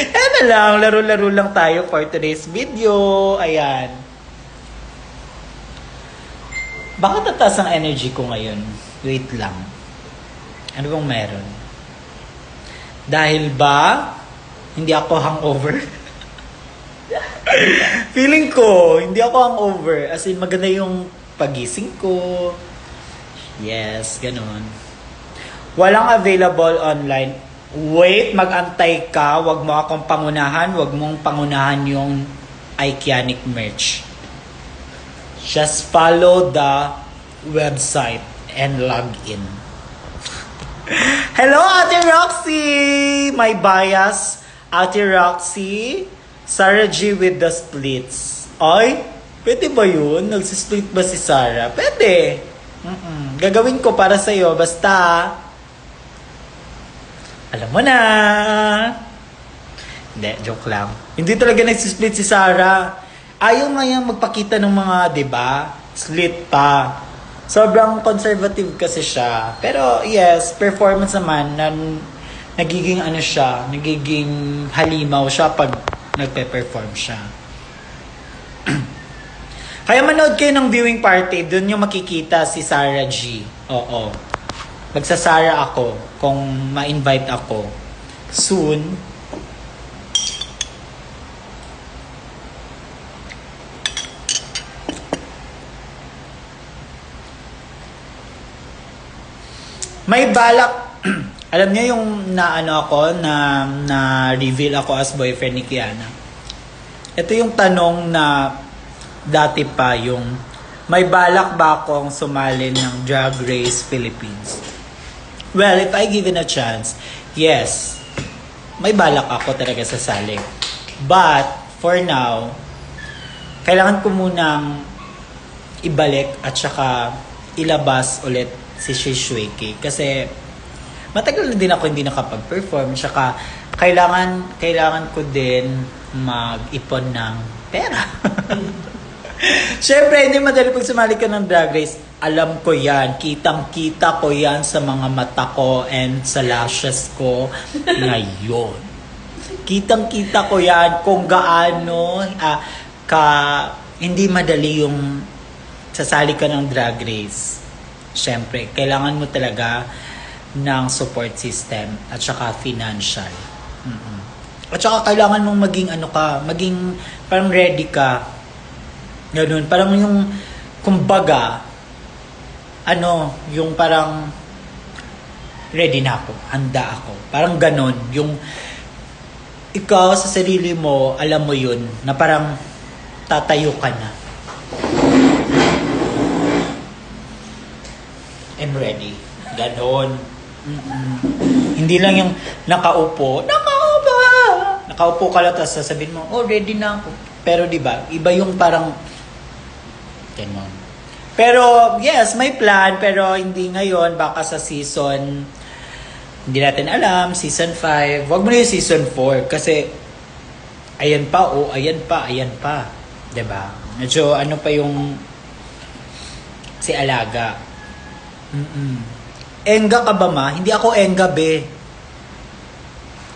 Ano lang, laro-laro lang tayo for today's video. Ayan. Bakit tataas ang energy ko ngayon? Wait lang. Ano bang meron? Dahil ba hindi ako hangover? Feeling ko, hindi ako hangover. As in, maganda yung pagising ko. Yes, ganun. Walang available online. Wait, mag-antay ka. Wag mo akong pangunahan. Wag mong pangunahan yung Iconic merch. Just follow the website and log in. Hello, Ate Roxy! My bias, Ate Roxy. Sarah G with the splits. Ay, pwede ba yun? Nagsisplit ba si Sarah? Pwede. Gagawin ko para sa'yo. Basta, alam mo na. Hindi, joke lang. Hindi talaga nagsisplit si Sarah. Ayaw nga yan magpakita ng mga, diba? Split pa. Sobrang conservative kasi siya. Pero yes, performance naman, nagiging nagiging halimaw siya pag nagpe-perform siya. Kaya manood kayo ng viewing party, doon yung makikita si Sarah G. Oo. Magsasara ako kung ma-invite ako. Soon. May balak, alam niyo yung na-reveal ako as boyfriend ni Kiana. Ito yung tanong na dati pa yung, may balak ba akong sumali ng Drag Race Philippines? Well, if I given a chance, yes, may balak ako talaga sasali. But, for now, kailangan ko munang ibalik at saka ilabas ulit si Shishweki. Kasi, matagal na din ako hindi nakapag-perform. Tsaka, kailangan ko din mag-ipon ng pera. Siyempre, hindi madali pag sumali ka ng Drag Race. Alam ko yan. Kitang-kita ko yan sa mga mata ko and sa lashes ko ngayon. Kitang-kita ko yan kung gaano hindi madali yung sasali ka ng Drag Race. Siyempre, kailangan mo talaga ng support system at saka financial. At saka kailangan mong maging parang ready ka. Ganun, parang yung kumbaga yung parang ready na ako, handa ako. Parang ganun, yung ikaw sa sarili mo, alam mo yun, na parang tatayo ka na. I'm ready. Ganon. Hindi lang yung nakaupo ka lang, tapos sasabihin mo, oh, ready na ako. Pero diba, iba yung parang, ganon. Pero, yes, may plan, pero hindi ngayon, baka sa season, hindi natin alam, season 5, wag mo na yung season 4, kasi, ayan pa. Diba? Medyo, pa yung, si Alaga. Enga ka ba, ma? Hindi ako enga, be.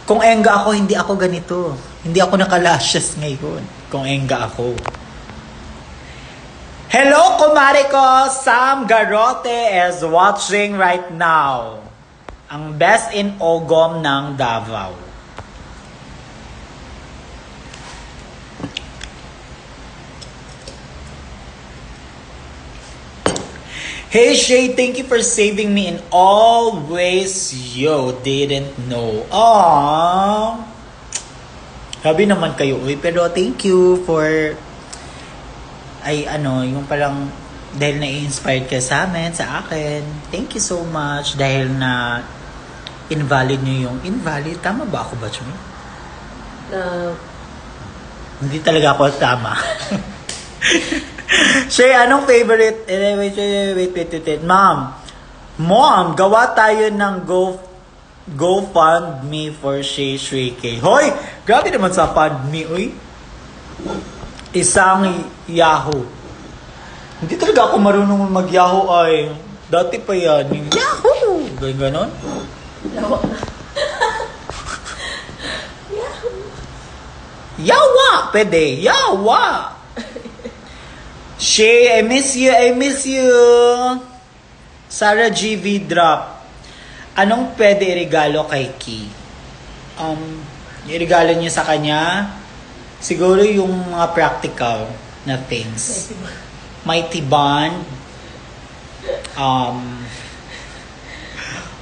Kung enga ako, hindi ako ganito. Hindi ako naka-lashes ngayon. Kung enga ako. Hello, kumare ko! Sam Garote is watching right now. Ang best in Ogom ng Davao. Hey Shay, thank you for saving me in all ways you didn't know. Aww. Sabi naman kayo, uy, pero thank you for yung parang dahil na-inspired ka sa amin, sa akin. Thank you so much dahil na invalid nyo yung invalid. Tama ba ako ba, Chumi? Hindi talaga ako tama. Shay, anong favorite? Wait. Mom, gawa tayo ng GoFundMe for Shay Shrike. Hoy! Grabe naman sa FundMe, uy. Isang Yahoo. Hindi talaga ako marunong mag-Yahoo ay. Dati pa yan. Yung Yahoo! Ganon. Lawa. Yawa! Pwede. Yawa! Shay, I miss you. Sarah GV drop. Anong pwede regalo kay Key? Iregalo niyo sa kanya? Siguro yung mga practical na things. Mighty Bond.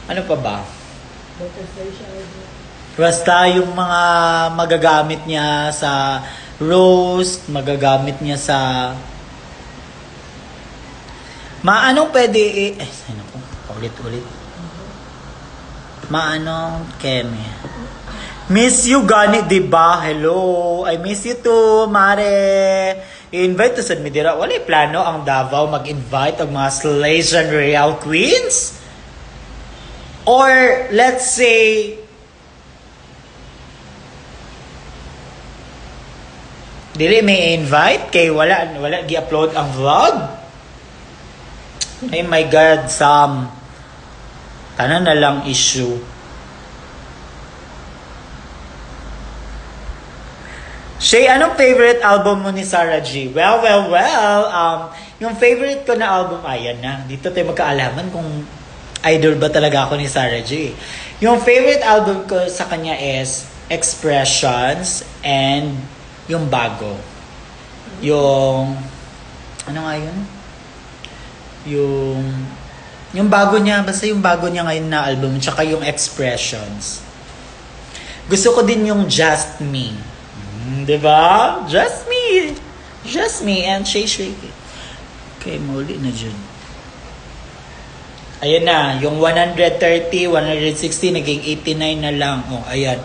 Ano pa ba? Basta yung mga magagamit niya sa roast, magagamit niya sa maanong pwede ano po? Ulit. Maanong Kemi. Miss you gani, diba? Hello. I miss you too, Mare. I-invite to sa Midira. Wala plano ang Davao mag-invite ang mga Salesian Real Queens? Or, let's say, dili may invite kay wala gi-upload ang vlog. Ay my God, Sam. Tanan na lang issue. Shay, anong favorite album mo ni Sarah G? Well. Yung favorite ko na album, ayan na. Dito tayo magkaalaman kung idol ba talaga ako ni Sarah G. Yung favorite album ko sa kanya is Expressions and yung bago. Yung ano nga yun? Yung bago niya, basta yung bago niya ngayon na album, tsaka yung Expressions. Gusto ko din yung Just Me. Diba? Just Me and Shay Shrike. Okay, muli na dyan. Ayan na, yung 130, 160, naging 89 na lang. Oh, ayan.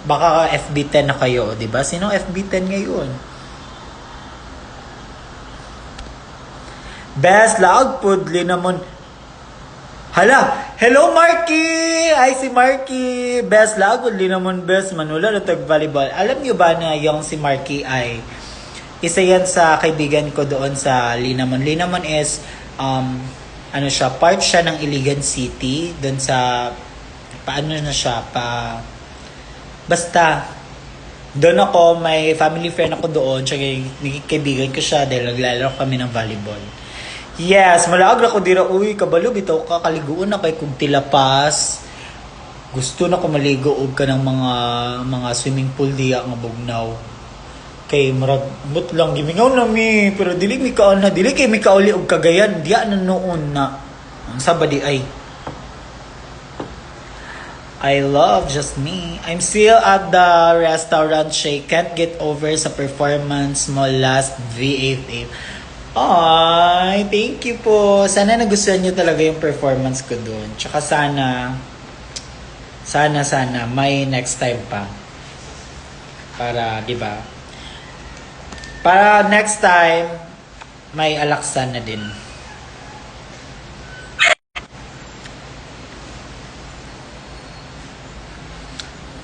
Baka FB10 na kayo, diba? Sinong FB10 ngayon? Best lag pudli naman. Hala, hello Marky! Ay si Marky. Best lag pudli naman best manula na tag-volleyball. Alam niyo ba na yung si Marky ay isa yan sa kaibigan ko doon sa Linamon. Linamon is part siya ng Iligan City doon sa basta doon ako, may family friend ako doon, tsaka kaibigan ko siya dahil naglalaro kami ng volleyball. Yes, malaag ko dira, uy, kabalo, bitaw ka, kaliguan na kay kung tilapas. Gusto na ko maligo og ka ng mga swimming pool diya nga bugnaw. Kay maragbot lang, gimingaw na mi, pero dili kay mi kauli og kagayan, diya na noon na. Ang sabadi ay, I love Just Me. I'm still at the restaurant. Shay can't get over sa performance mo last V8. Ay, thank you po. Sana nagustuhan niyo talaga yung performance ko doon. Tsaka sana may next time pa. Para, di ba? Para next time, may alaksan na din.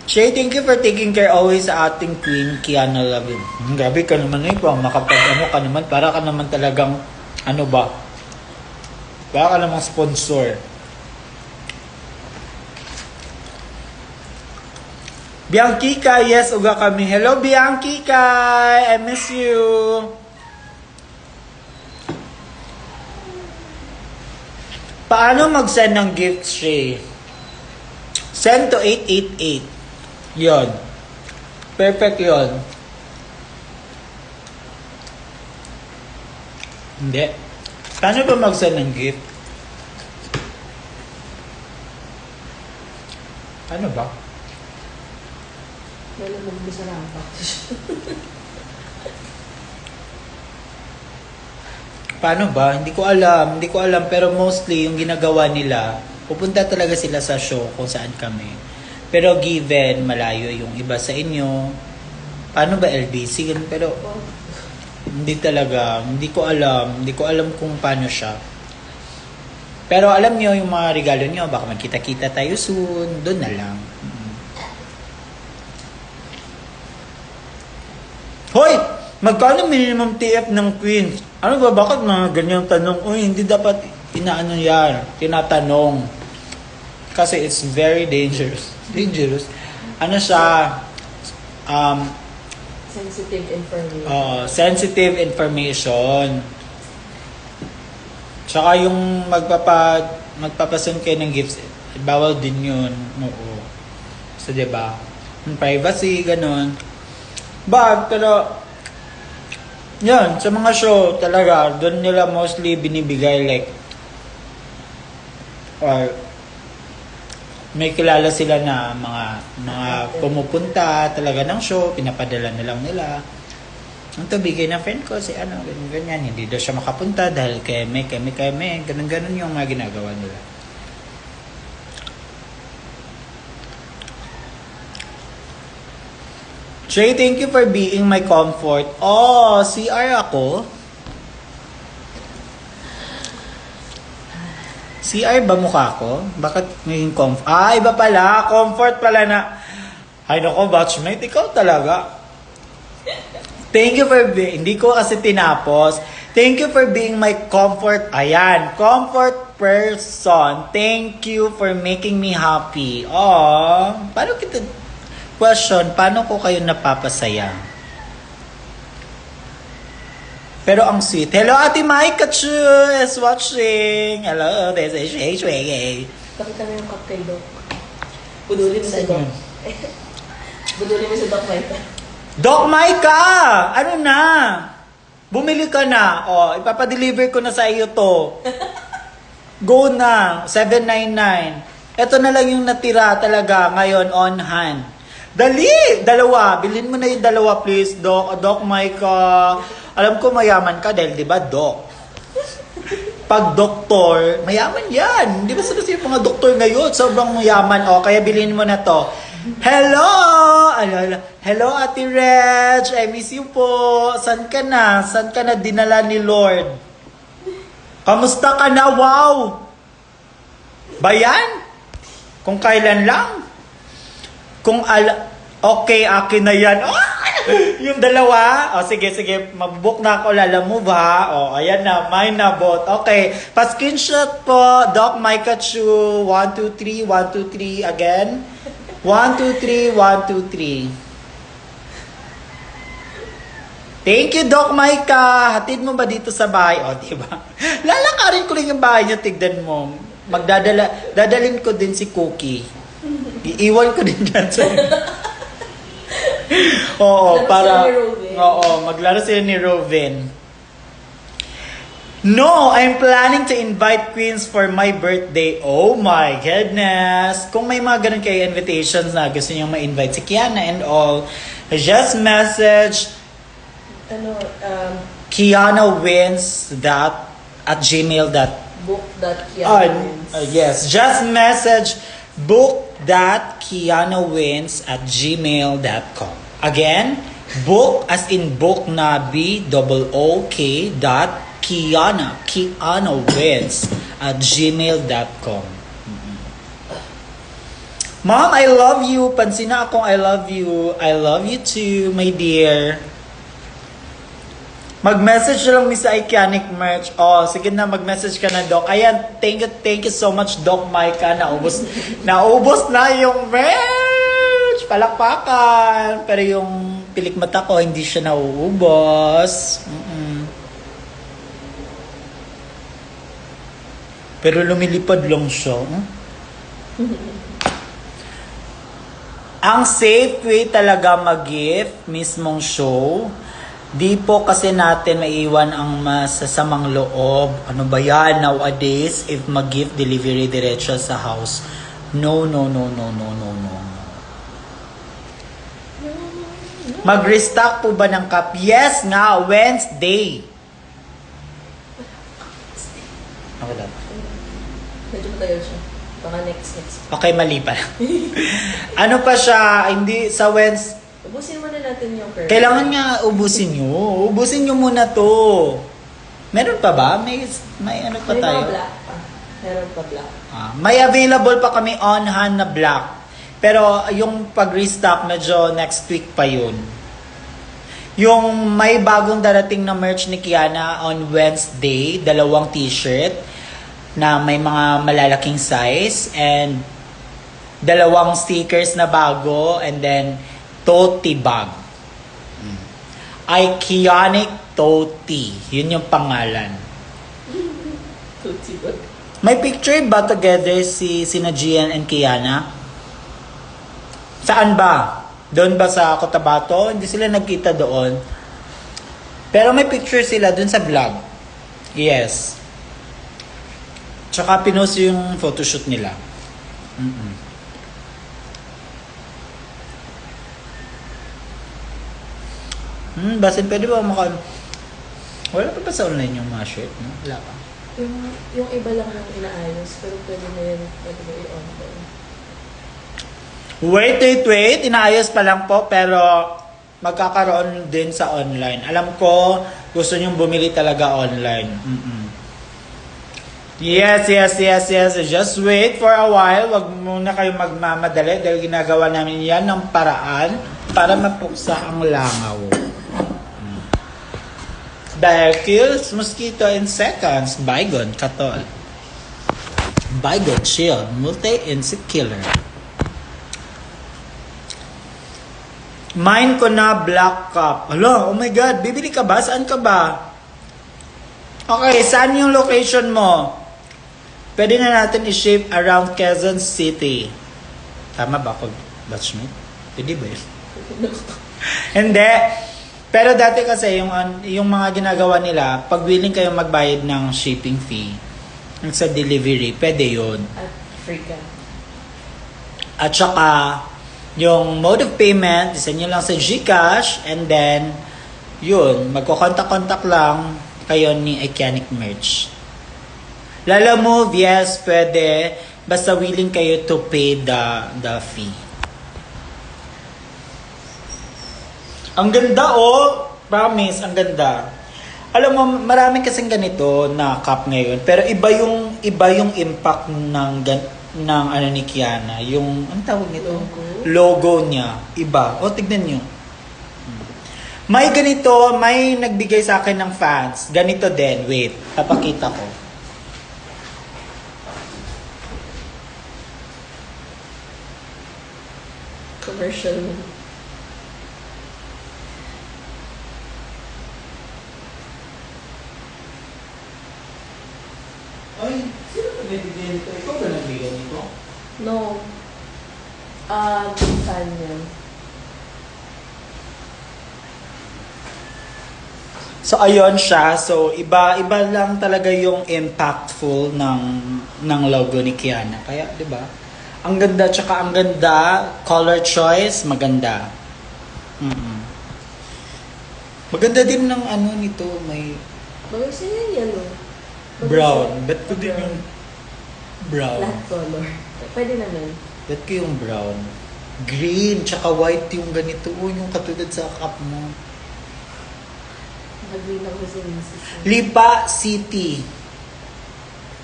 Shay, thank you for taking care always sa ating queen, Kiana Lavin. Grabe ka naman eh, kung makapag-ano ka naman, para ka naman talagang, para ka namang sponsor. Bianquika, yes, uga kami. Hello, Bianquika! I miss you! Paano mag-send ng gift, Shay? Send to 888. Yon. Perfect yon. Hindi. Paano ba mag-send ng gift? Ano ba? Wala mo sa rampa. Paano ba? Hindi ko alam. Hindi ko alam. Pero mostly, yung ginagawa nila, pupunta talaga sila sa show kung saan kami. Pero given, malayo yung iba sa inyo. Paano ba LBC? Pero, hindi talaga. Hindi ko alam. Hindi ko alam kung paano siya. Pero alam nyo, yung mga regalo nyo, baka magkita-kita tayo soon. Doon na lang. Hoy! Magkano minimum TF ng Queens? Ano ba? Bakit mga ganyang tanong? Uy, hindi dapat inaano yan. Tinatanong. Kasi it's very dangerous. Dangerous. Ano siya? Sensitive information. Sensitive information. Tsaka yung magpapasun kayo ng gifts, bawal din yun. Oo. So, diba? Yung privacy, ganun. Pero, yan, sa mga show, talaga, doon nila mostly binibigay, like, or, may kilala sila na mga pumupunta talaga ng show, pinapadala na lang nila. Ang bigay ng friend ko, si ano, ganyan, hindi daw siya makapunta dahil keme, ganun yung mga ginagawa nila. Trey, thank you for being my comfort. Oh, CR ako? CR ba mukha ko? Bakit naging comfort? Iba pala. Comfort pala na. Ay nako, batchmate, ikaw talaga. Thank you for being, hindi ko kasi tinapos. Thank you for being my comfort. Ayan, comfort person. Thank you for making me happy. Oh, paano kita... Question, paano ko kayo napapasaya? Pero ang sweet. Hello, Ate Maika Chu is watching. Hello, this is Shay Shay. Pakita mo yung cup kay Doc. Budulin mo sa Doc. Budulin mo sa Doc Maika. Doc Maika! Ano na? Bumili ka na. Ipapadeliver ko na sa iyo to. Go na. 799. Ito na lang yung natira talaga ngayon on hand. Dali! Dalawa. Bilhin mo na yung dalawa, please, Doc. Doc Maika. Alam ko mayaman ka dahil, di ba, Doc? Pag doktor, mayaman yan. Di ba sa yung mga doktor ngayon? Sobrang mayaman. Kaya bilhin mo na to. Hello! Hello, Ate Reg. I miss you po. San ka na? San ka na dinala ni Lord? Kamusta ka na? Wow! Bayan? Kung kailan lang? Okay, akin na yan. Yung dalawa. Sige. Mag-book na ako. Lalamove ha. Ayan na. Mine na bot. Okay. Pa-screenshot po. Doc Maika Chu. 1, 2, 3. 1, 2, 3. Again. 1, 2, 3. 1, 2, 3. Thank you, Doc Maika. Hatid mo ba dito sa bahay? Diba? Lalakarin ko lang yung bahay niyo. Tignan mo. Dadalhin ko din si Cookie. Iiwan ko din dyan sa... maglaro sila ni Roven. No, I'm planning to invite Queens for my birthday. Oh my goodness. Kung may mga ganun kayo invitations na gusto niyo ma-invite si Kiana and all, just message kianawins at gmail.com. Yes, just message book.kianawins@gmail.com. Again, book as in book na BOOK dot kianawins@gmail.com. Mom, I love you. Pansin na akong I love you. I love you too, my dear. Mag-message lang mi sa Iconic Merch. Sige na, mag-message ka na, Doc. Ayan, thank you so much, Doc Maika. Naubos na yung merch! Palakpakan! Pero yung pilik mata ko, hindi siya nauubos. Pero lumilipad lang siya. Ang safe way talaga mag-gift, mismong show. Di po kasi natin maiwan ang masasamang loob. Ano ba yan nowadays if mag-gift delivery diretso sa house? No, no, no, no, no, no, no. Mag-restock po ba ng cup? Yes nga, Wednesday. Okay lang. Medyo matagal siya. Baka next. Okay, mali pa. Ano pa siya, hindi sa Wednesday. Ubusin muna natin yung curve. Kailangan nga ubusin nyo. Ubusin nyo muna to. Meron pa ba? May ano pa May tayo? mga black pa. Meron pa black. May available pa kami on hand na black. Pero yung pag-restock, medyo next week pa yun. Yung may bagong darating na merch ni Kiana on Wednesday, 2 t-shirt na may mga malalaking size and 2 stickers na bago and then tote bag. Iconic Tote. Yun yung pangalan. Tootsie bag. May picture ba together sina Gian and Kiana? Saan ba? Doon ba sa Cotabato? Hindi sila nagkita doon. Pero may picture sila doon sa vlog. Yes. Tsaka pinost yung photoshoot nila. Basin, pwede ba wala pa ba sa online yung mga shirt? No? Wala pa. Yung iba lang yung inaayos, pero pwede na yun, pwede na i-online. Wait. Inaayos pa lang po, pero magkakaroon din sa online. Alam ko, gusto nyong bumili talaga online. Yes. Just wait for a while. Wag muna kayo magmamadali dahil ginagawa namin yan ng paraan para mapuksa ang langaw. Dahil kills mosquito in seconds. Baygon, katol. Baygon, shield, multi-insect killer. Mine ko na black cup. Hello, oh my God, bibili ka ba? Saan ka ba? Okay, saan yung location mo? Pwede na natin i-ship around Quezon City. Tama ba ako, batchmate? Pwede ba yun? Hindi. Pero dati kasi yung mga ginagawa nila, pag willing kayo magbayad ng shipping fee sa delivery, pwede yun. At free ka. At saka, yung mode of payment, isa nyo lang sa GCash, and then, yun, magko-contact lang kayo ni Iconic Merch. Lala Move, yes, pwede. Basta willing kayo to pay the fee. Ang ganda, oh! Promise, ang ganda. Alam mo, marami kasing ganito na cup ngayon. Pero iba yung impact ng ano ni Kiana. Yung, ang tawag nito? Logo niya. Iba. O, tignan nyo. May ganito, may nagbigay sa akin ng fans. Ganito din. Wait, papakita ko. Commercial. Ay, sino ba nagbigay nito? Ikaw ba nagbigay nito? No. Fan niya. So, ayun siya. So, iba lang talaga yung impactful ng logo ni Kiana. Kaya, di ba? Ang ganda, tsaka ang ganda. Color choice, maganda. Maganda din ng ano nito. May Bagay siya yung yellow. Bagay brown. siya- Bet ko din yung brown. Flat color. Pwede naman. Bet ko yung brown. Green, tsaka white yung ganito. Oh, yung katulad sa cup mo. Nag-green ako sa misis. Lipa City.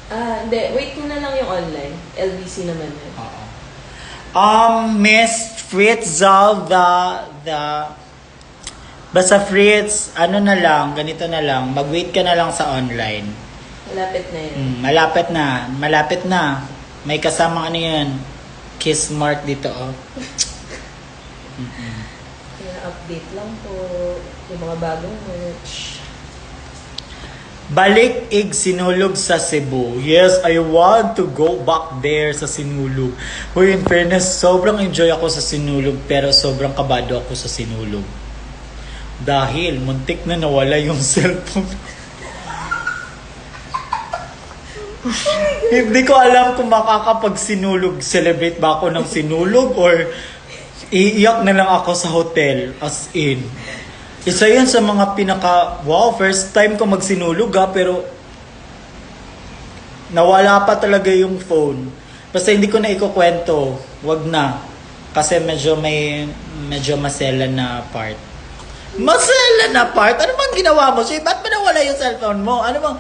Hindi. Wait mo na lang yung online. LBC naman yun. Oo. Miss Fritz Zal, basta Fritz, ano na lang, ganito na lang, mag-wait ka na lang sa online. Malapit na yun. Malapit na. May kasama ano yan, kiss mark dito, oh. Kaya update lang po. Yung mga bagong merch. Balik ig Sinulog sa Cebu. Yes, I want to go back there sa Sinulog. Uy, in fairness, sobrang enjoy ako sa Sinulog pero sobrang kabado ako sa Sinulog. Dahil muntik na nawala yung cellphone. Hindi ko alam kung makakapag-sinulog, celebrate ba ako ng sinulog or iiyak na lang ako sa hotel as in. Isa yan sa mga wow, first time ko magsinulog pero nawala pa talaga yung phone. Basta hindi ko na ikukwento, wag na. Kasi medyo masela na part. Masela na part? Ano bang ginawa mo? Siya, ba't ba nawala yung cellphone mo? Ano bang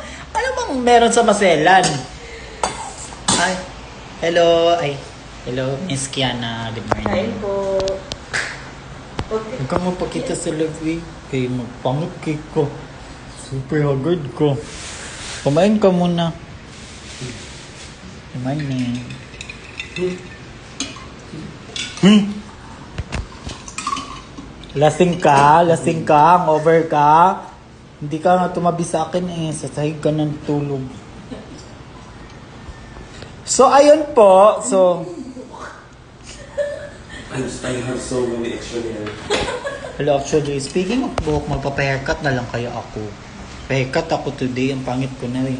meron sa maselan? Ay, hello, Miss Kiana, good Kain morning. po. Okay. Huwag kang mapakita sa live eh. Kaya magpangit cake ko. Super haggard ko. Kumain ka muna. Good morning. Lasing ka, hangover ka. Hindi ka nga tumabi sa akin eh. Sa sahig ka ng tulog. So, ayun po. So, I have so many extra hair. hello, actually, speaking of buhok, magpapahaircut na lang kaya ako. Pahaircut ako today. Ang pangit ko na eh.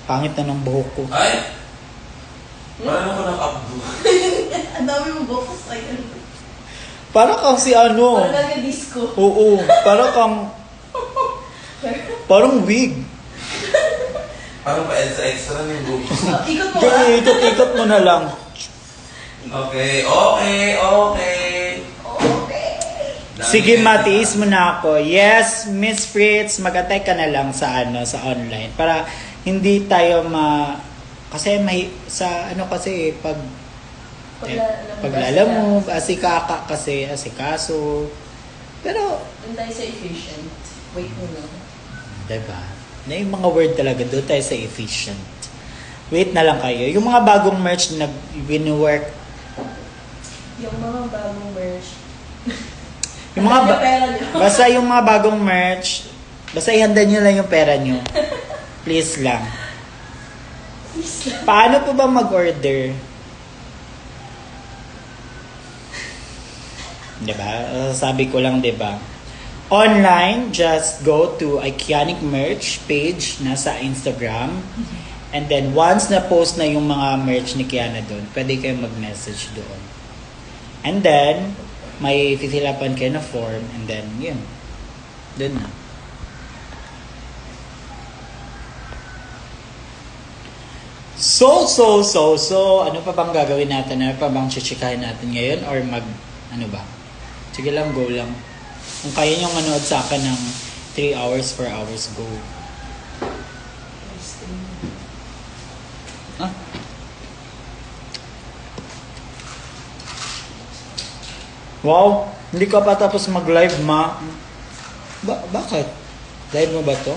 Pangit na ng buhok ko. Ay! Paano ko nakabdo? Ang dami mo bokos sa'yo. Para kang si ano. Parang nag-disco. Oo, parang wig. Parang pa extra na yung buhok. Ikot mo Kaya ikot-ikot mo na lang. Okay. Sige, matiis mo na ako. Yes, Miss Fritz, mag-atay ka na lang sa sa online para hindi tayo kasi paglala mo, asikaso. Pero Doon tayo sa efficient. Wait mo lang. diba? Na yung mga word talaga, doon tayo sa efficient. Wait na lang kayo. Yung mga bagong merch na win-work, Yung mga bagong merch. yung mga Yung pera nyo. basta yung mga bagong merch, basta ihanda nyo lang yung pera nyo. Please lang. Paano po ba mag-order? Diba? Sabi ko lang, diba? Online, just go to Iconic Merch page na sa Instagram. And then, once na-post na yung mga merch ni Kiana doon, pwede kayong mag-message doon. And then, may titilapan kayo na form. And then, yun. Doon na. So, ano pa bang gagawin natin? Ano pa bang chichikahin natin ngayon? Or ano ba? Sige lang, go lang. Kung kaya nyo manood sa akin ng 3 hours, 4 hours, go. Ah? Wow, hindi ka pa tapos mag-live, ma. Bakit? Live mo ba to?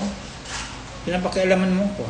Pinapakialaman mo ko.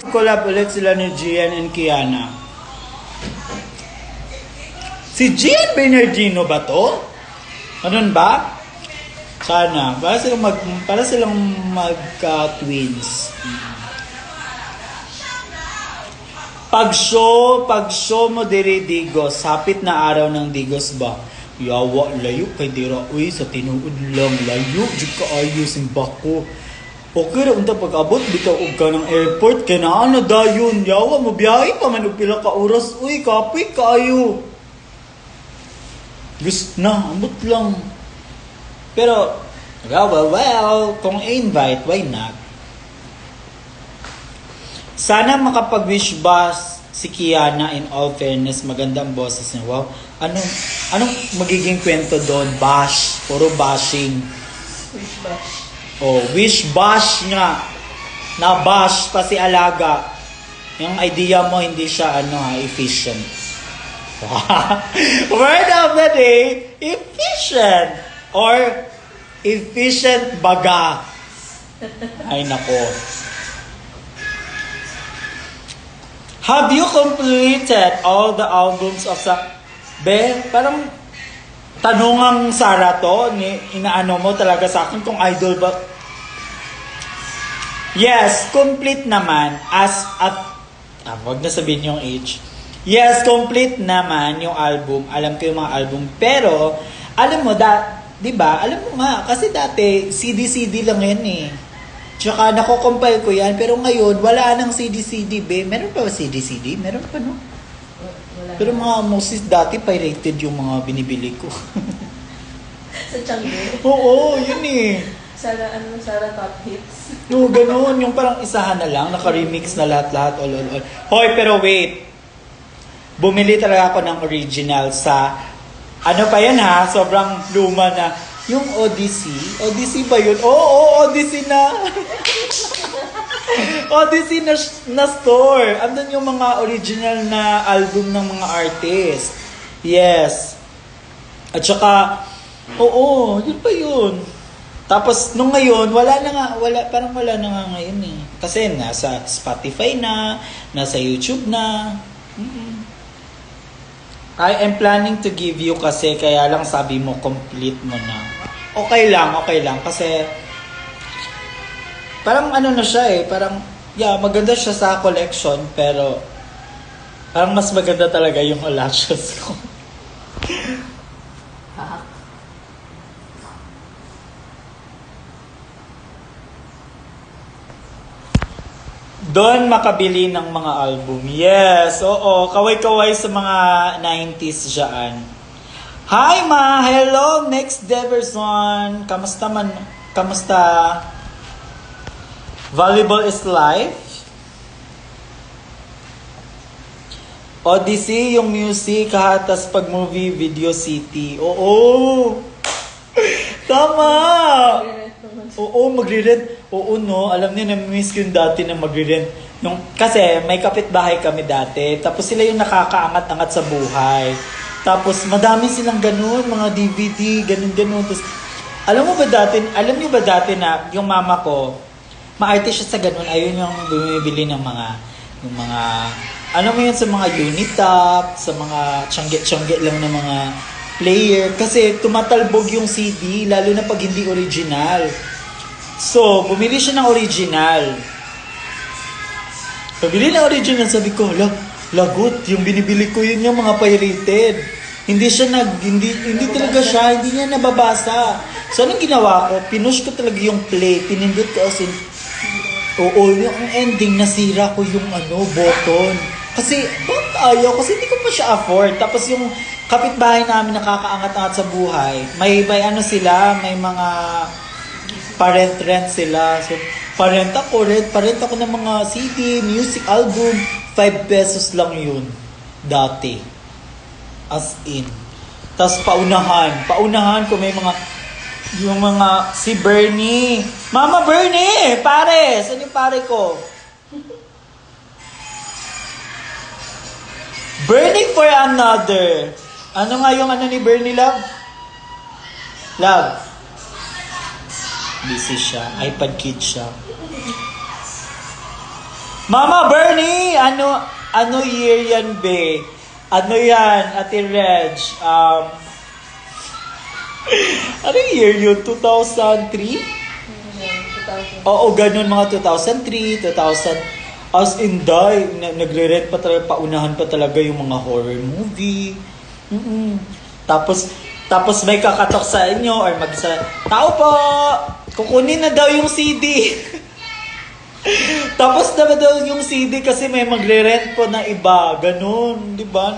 Collab ulit sila ni Gian and Kiana. Si Gian Bernardino ba to? Ganun ba? Sana. Para silang magka-twins. Pag show mo diri Digos, hapit na araw ng Digos ba? Yawa, layo kay dira. Uy, sa tinuod lang, layo. Diyo ka ayos yung bako. Okay ra unta pag-abot bitaw og ka ng airport kay naa na dayon yawa mo biyahe pa man og pila ka oras uy kapoy kayo. Gusto na ambot lang. Pero well, kung invite why not? Sana makapag-wish bus si Kiana, in all fairness, magandang boses niya. Wow. Anong magiging kwento doon? Bash. Puro bashing. Wish bash. Oh, wish bash nga. Na-bash pa si Alaga. Yung idea mo, hindi siya efficient. Word of the day, efficient. Or efficient baga. Ay nako. Have you completed all the albums of Be, parang tanungang Sarah to, inaano mo talaga sa akin kung idol ba? Yes, complete naman wag na sabihin yung age. Yes, complete naman yung album. Alam ko yung mga album. Pero, alam mo, di ba? Alam mo nga, kasi dati, CD lang yan eh. Tsaka nako-compile ko yan. Pero ngayon, wala nang CD, be. Meron pa ba CD? Meron pa, no? Wala. Pero mga Moses, dati pirated yung mga binibili ko. Sa Changi. Oo, yun eh. Sara top hits. No, ganun. Yung parang isahan na lang, naka-remix na lahat, all. Hoy, pero wait. Bumili talaga ako ng original sa, ano pa yan ha, sobrang luma na. Yung Odyssey. Odyssey ba yun? Oo, Odyssey na. Odyssey na store. Andun yung mga original na album ng mga artist. Yes. At saka, oo, yun pa yun. Tapos, nung ngayon, parang wala na nga ngayon eh. Kasi nasa Spotify na, nasa YouTube na. I am planning to give you kasi kaya lang sabi mo, complete mo na. Okay lang. Kasi, parang ano na siya eh, parang, maganda siya sa collection, pero, parang mas maganda talaga yung eyelashes ko. Doon makabili ng mga album. Yes, oo. Kaway-kaway sa mga 90s dyan. Hi, ma! Hello, Next Deverson. Kamusta? Volleyball is life? Odyssey, yung music, tas pag movie, Video City. Oo! Tama! Oo, magre-rent. Oo, no. Alam niyo, na-miss ko yung dati na magre-rent. Kasi may kapitbahay kami dati. Tapos sila yung nakakaangat-angat sa buhay. Tapos madami silang ganun, mga DVD, ganun-ganun. Tapos, alam niyo ba dati na yung mama ko, maarte siya sa ganun. Ayun yung bumibili ng yung mga, alam mo yun, sa mga Unitop, sa mga tiyangge-tiyangge lang ng mga player. Kasi tumatalbog yung CD, lalo na pag hindi original. So, bumili siya ng original. Pabili ng original, sabi ko, lagot, yung binibili ko yun yung mga pirated. Hindi talaga siya, hindi niya nababasa. So, anong ginawa ko? Pinush ko talaga yung play, pinindot ko as in, yung ending, nasira ko yung button. Kasi, bakit ayaw? Kasi hindi ko pa siya afford. Tapos yung kapitbahay namin nakakaangat-angat sa buhay, may sila, may mga parent sila. So, parent ako ng mga CD, music, album, 5 pesos lang yun. Dati. As in. Tapos paunahan ko may si Bernie. Mama Bernie! Pare! Saan yung pare ko? Burning for another. Ano nga yung ni Bernie, love? Love. Busy siya. iPad kid siya. Mama Bernie! Ano year yan, be? Ano yan, Ate Reg? Ano year yun? 2003? 2000. Oo, ganun, mga 2003, 2000. As in, nagre-rent pa talaga, paunahan pa talaga yung mga horror movie. Tapos may kakatok sa inyo or tao po! Kukunin na daw yung CD. Tapos na daw yung CD kasi may magre-rent po na iba. Ganun, di ba?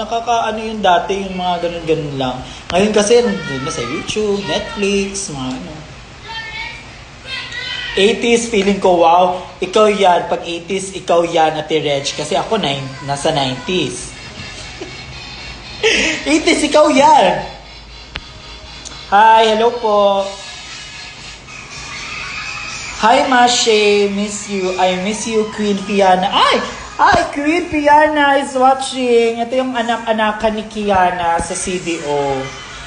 Yung dati, yung mga ganun-ganun lang. Ngayon kasi, na sa YouTube, Netflix, mga 80s, feeling ko, wow, ikaw yan. Pag 80s, ikaw yan, Ate Reg. Kasi ako nasa 90s. 80s, ikaw yan. Hi, hello po. Hi, Mashe. Miss you. I miss you, Queen Fiana. Ay, Queen Fiana is watching. Ito yung anak-anakan ni Kiana sa CDO.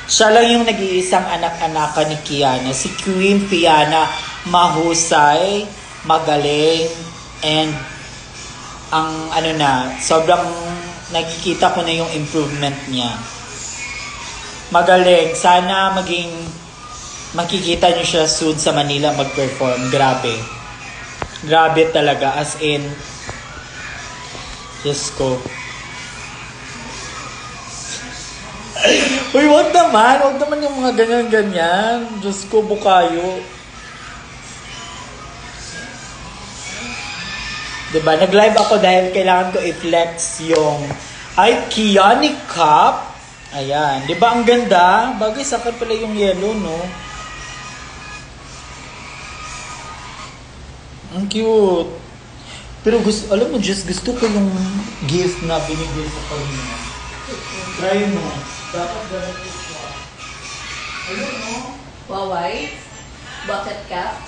Siya lang yung nag-iisang anak-anakan ni Kiana. Si Queen Fiana, mahusay, magaling, and ang sobrang nakikita ko na yung improvement niya. Magaling. Sana makikita niyo siya soon sa Manila mag-perform. Grabe. Grabe talaga. As in, Diyos ko. Uy, wag naman yung mga ganyan-ganyan. Diyos ko, bukayo. Diba? Nag-live ako dahil kailangan ko i-flex yung Kiani Cup. Ayan. Diba ang ganda? Bagay sa akin pala yung yellow, no? Ang cute. Pero alam mo, just gusto ko yung gift na binigay sa kanina. Try mo. Dapat ganito siya. Ayun, no? White? Bucket cap?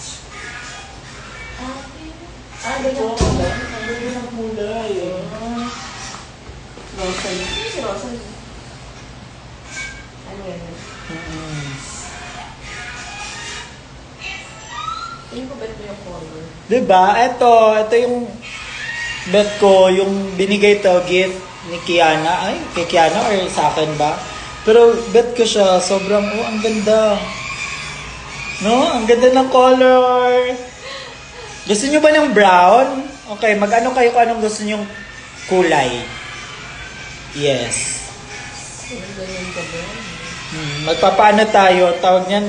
Ganyan Oo, po ba? ang ganda ng kulay. Rosal. Si Rosal. Ano yan? Tingin ko bet mo yung color. Diba? Ito yung bet ko, yung binigay to, gift ni Kiana. Ay, kay Kiana or sa akin ba? Pero bet ko siya, sobrang, ang ganda. No? Ang ganda ng color. Gusto nyo ba ng brown? Okay, mag-ano kayo kung anong gusto nyong kulay? Yes. Ganyan ka ba? Magpapaano tayo? Tawag niyan,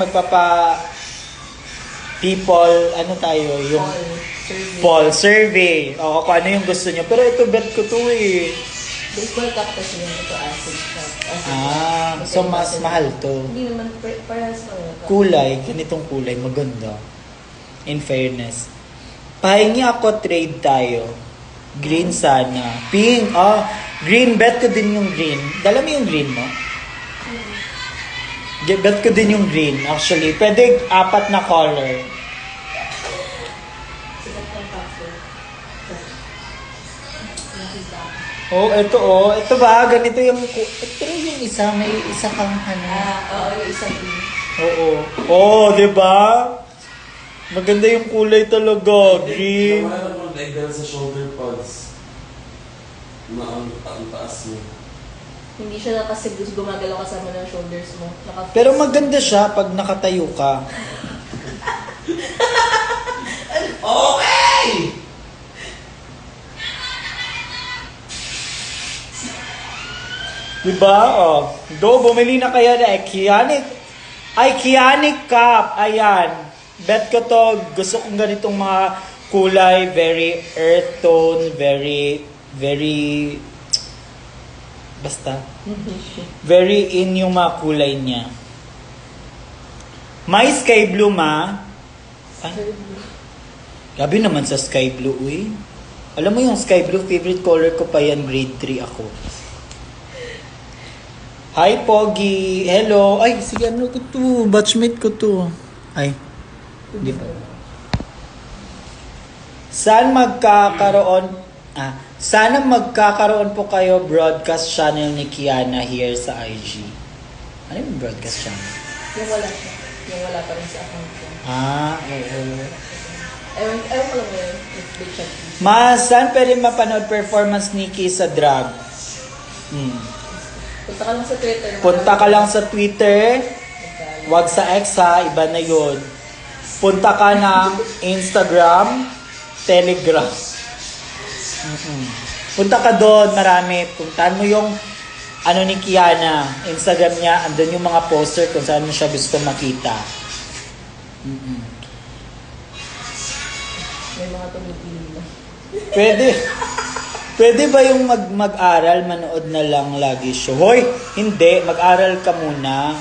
people, ano tayo? Yung poll survey. O, kung ano yung gusto nyo. Pero ito, bet ko to eh. Baseball cap kasi yun. Ito acid cap. So mas mahal to. Hindi naman, parehas lang yun. Kulay, ganitong kulay, maganda. In fairness. Pahingi ako, trade tayo. Green sana. Pink, green, bet ko din yung green. Dala mo yung green mo? Bet ko din yung green, actually. Pwede 4 na color. Ito ba? Ganito yung... Ito yung isa, may isa kang ano. Oo, yung isang green. Di ba? Maganda yung kulay talaga. Green. Wala na like dahil sa shoulder pads. Ang taas mo. Hindi siya kasi gumagalaw kasama ng shoulders mo. Pero maganda siya pag nakatayo ka. Okay! Diba? Bumili na kayo na Kianic Cup. Ayan. Bet ko to. Gusto kong ganitong mga kulay. Very earth tone. Very... Basta. Very in yung mga kulay niya. May sky blue, ma. Grabe naman sa sky blue, uy. Alam mo yung sky blue, favorite color ko pa yan, grade 3 ako. Hi, Pogi. Hello. Ay, sige, ano ko to? Batchmate ko to. Ay. Hindi pa. Sana magkakaroon po kayo broadcast channel ni Kiana here sa IG. Ano yung broadcast channel? Yung wala siya. Yung wala pa rin sa account ko. Oo. Ewan ko lang yun. Big chat. Saan pwede mapanood performance ni Ki sa drag? Punta ka lang sa Twitter. Punta ka lang sa Twitter. Wag sa X ha, iba na yun. Punta ka ng Instagram, Telegram. Punta ka doon, marami. Puntahan mo yung ni Kiana, Instagram niya, andun yung mga poster kung saan mo siya gusto makita. May mga tumipili na. Pwede ba yung mag-aral, manood na lang lagi show? Hoy, hindi, mag-aral ka muna.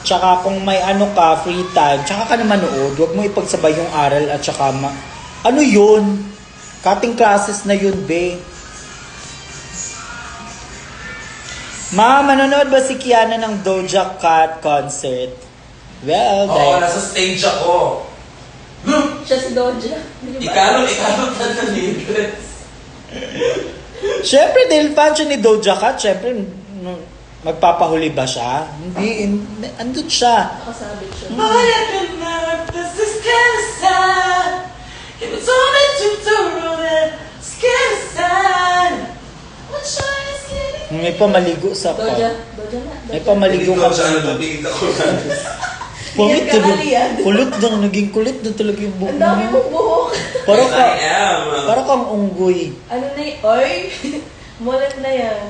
Tsaka kung may ano ka, free time, tsaka ka na manood, huwag mo ipagsabay yung aral at tsaka ano yun? Cutting classes na yun, be. Ma, manonood ba si Kiana ng Doja Cat concert? Well, Oo, nasa stage ako. Siya si Doja. Ikalong pa na litres. Siyempre, dahil fan siya ni Doja Cat, siyempre, magpapahuli ba siya? Hindi, andun siya. Nakasabit siya. This is kind of sad. If it's only May pamaligo sa pa. Doja na. May pamaligo ka siya sa nabigil ako. Pangit Iyan ka, Aliyad. Kulit na, naging kulit na talaga yung buhok Ang dami mo. mong buhok. Parang ka, I am. parang kang unggoy. Ano na yun? Oy! Mulat na yan.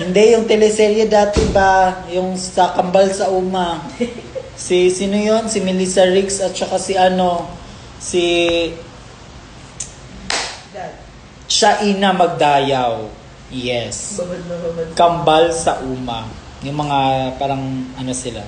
Hindi, yung teleserye dati ba, yung sa Kambal sa Uma. Sino yon? Si Melissa Ricks at saka si si Dad. Shaina Magdayaw. Yes. Babad na babad. Kambal sa Uma. Yung mga parang sila.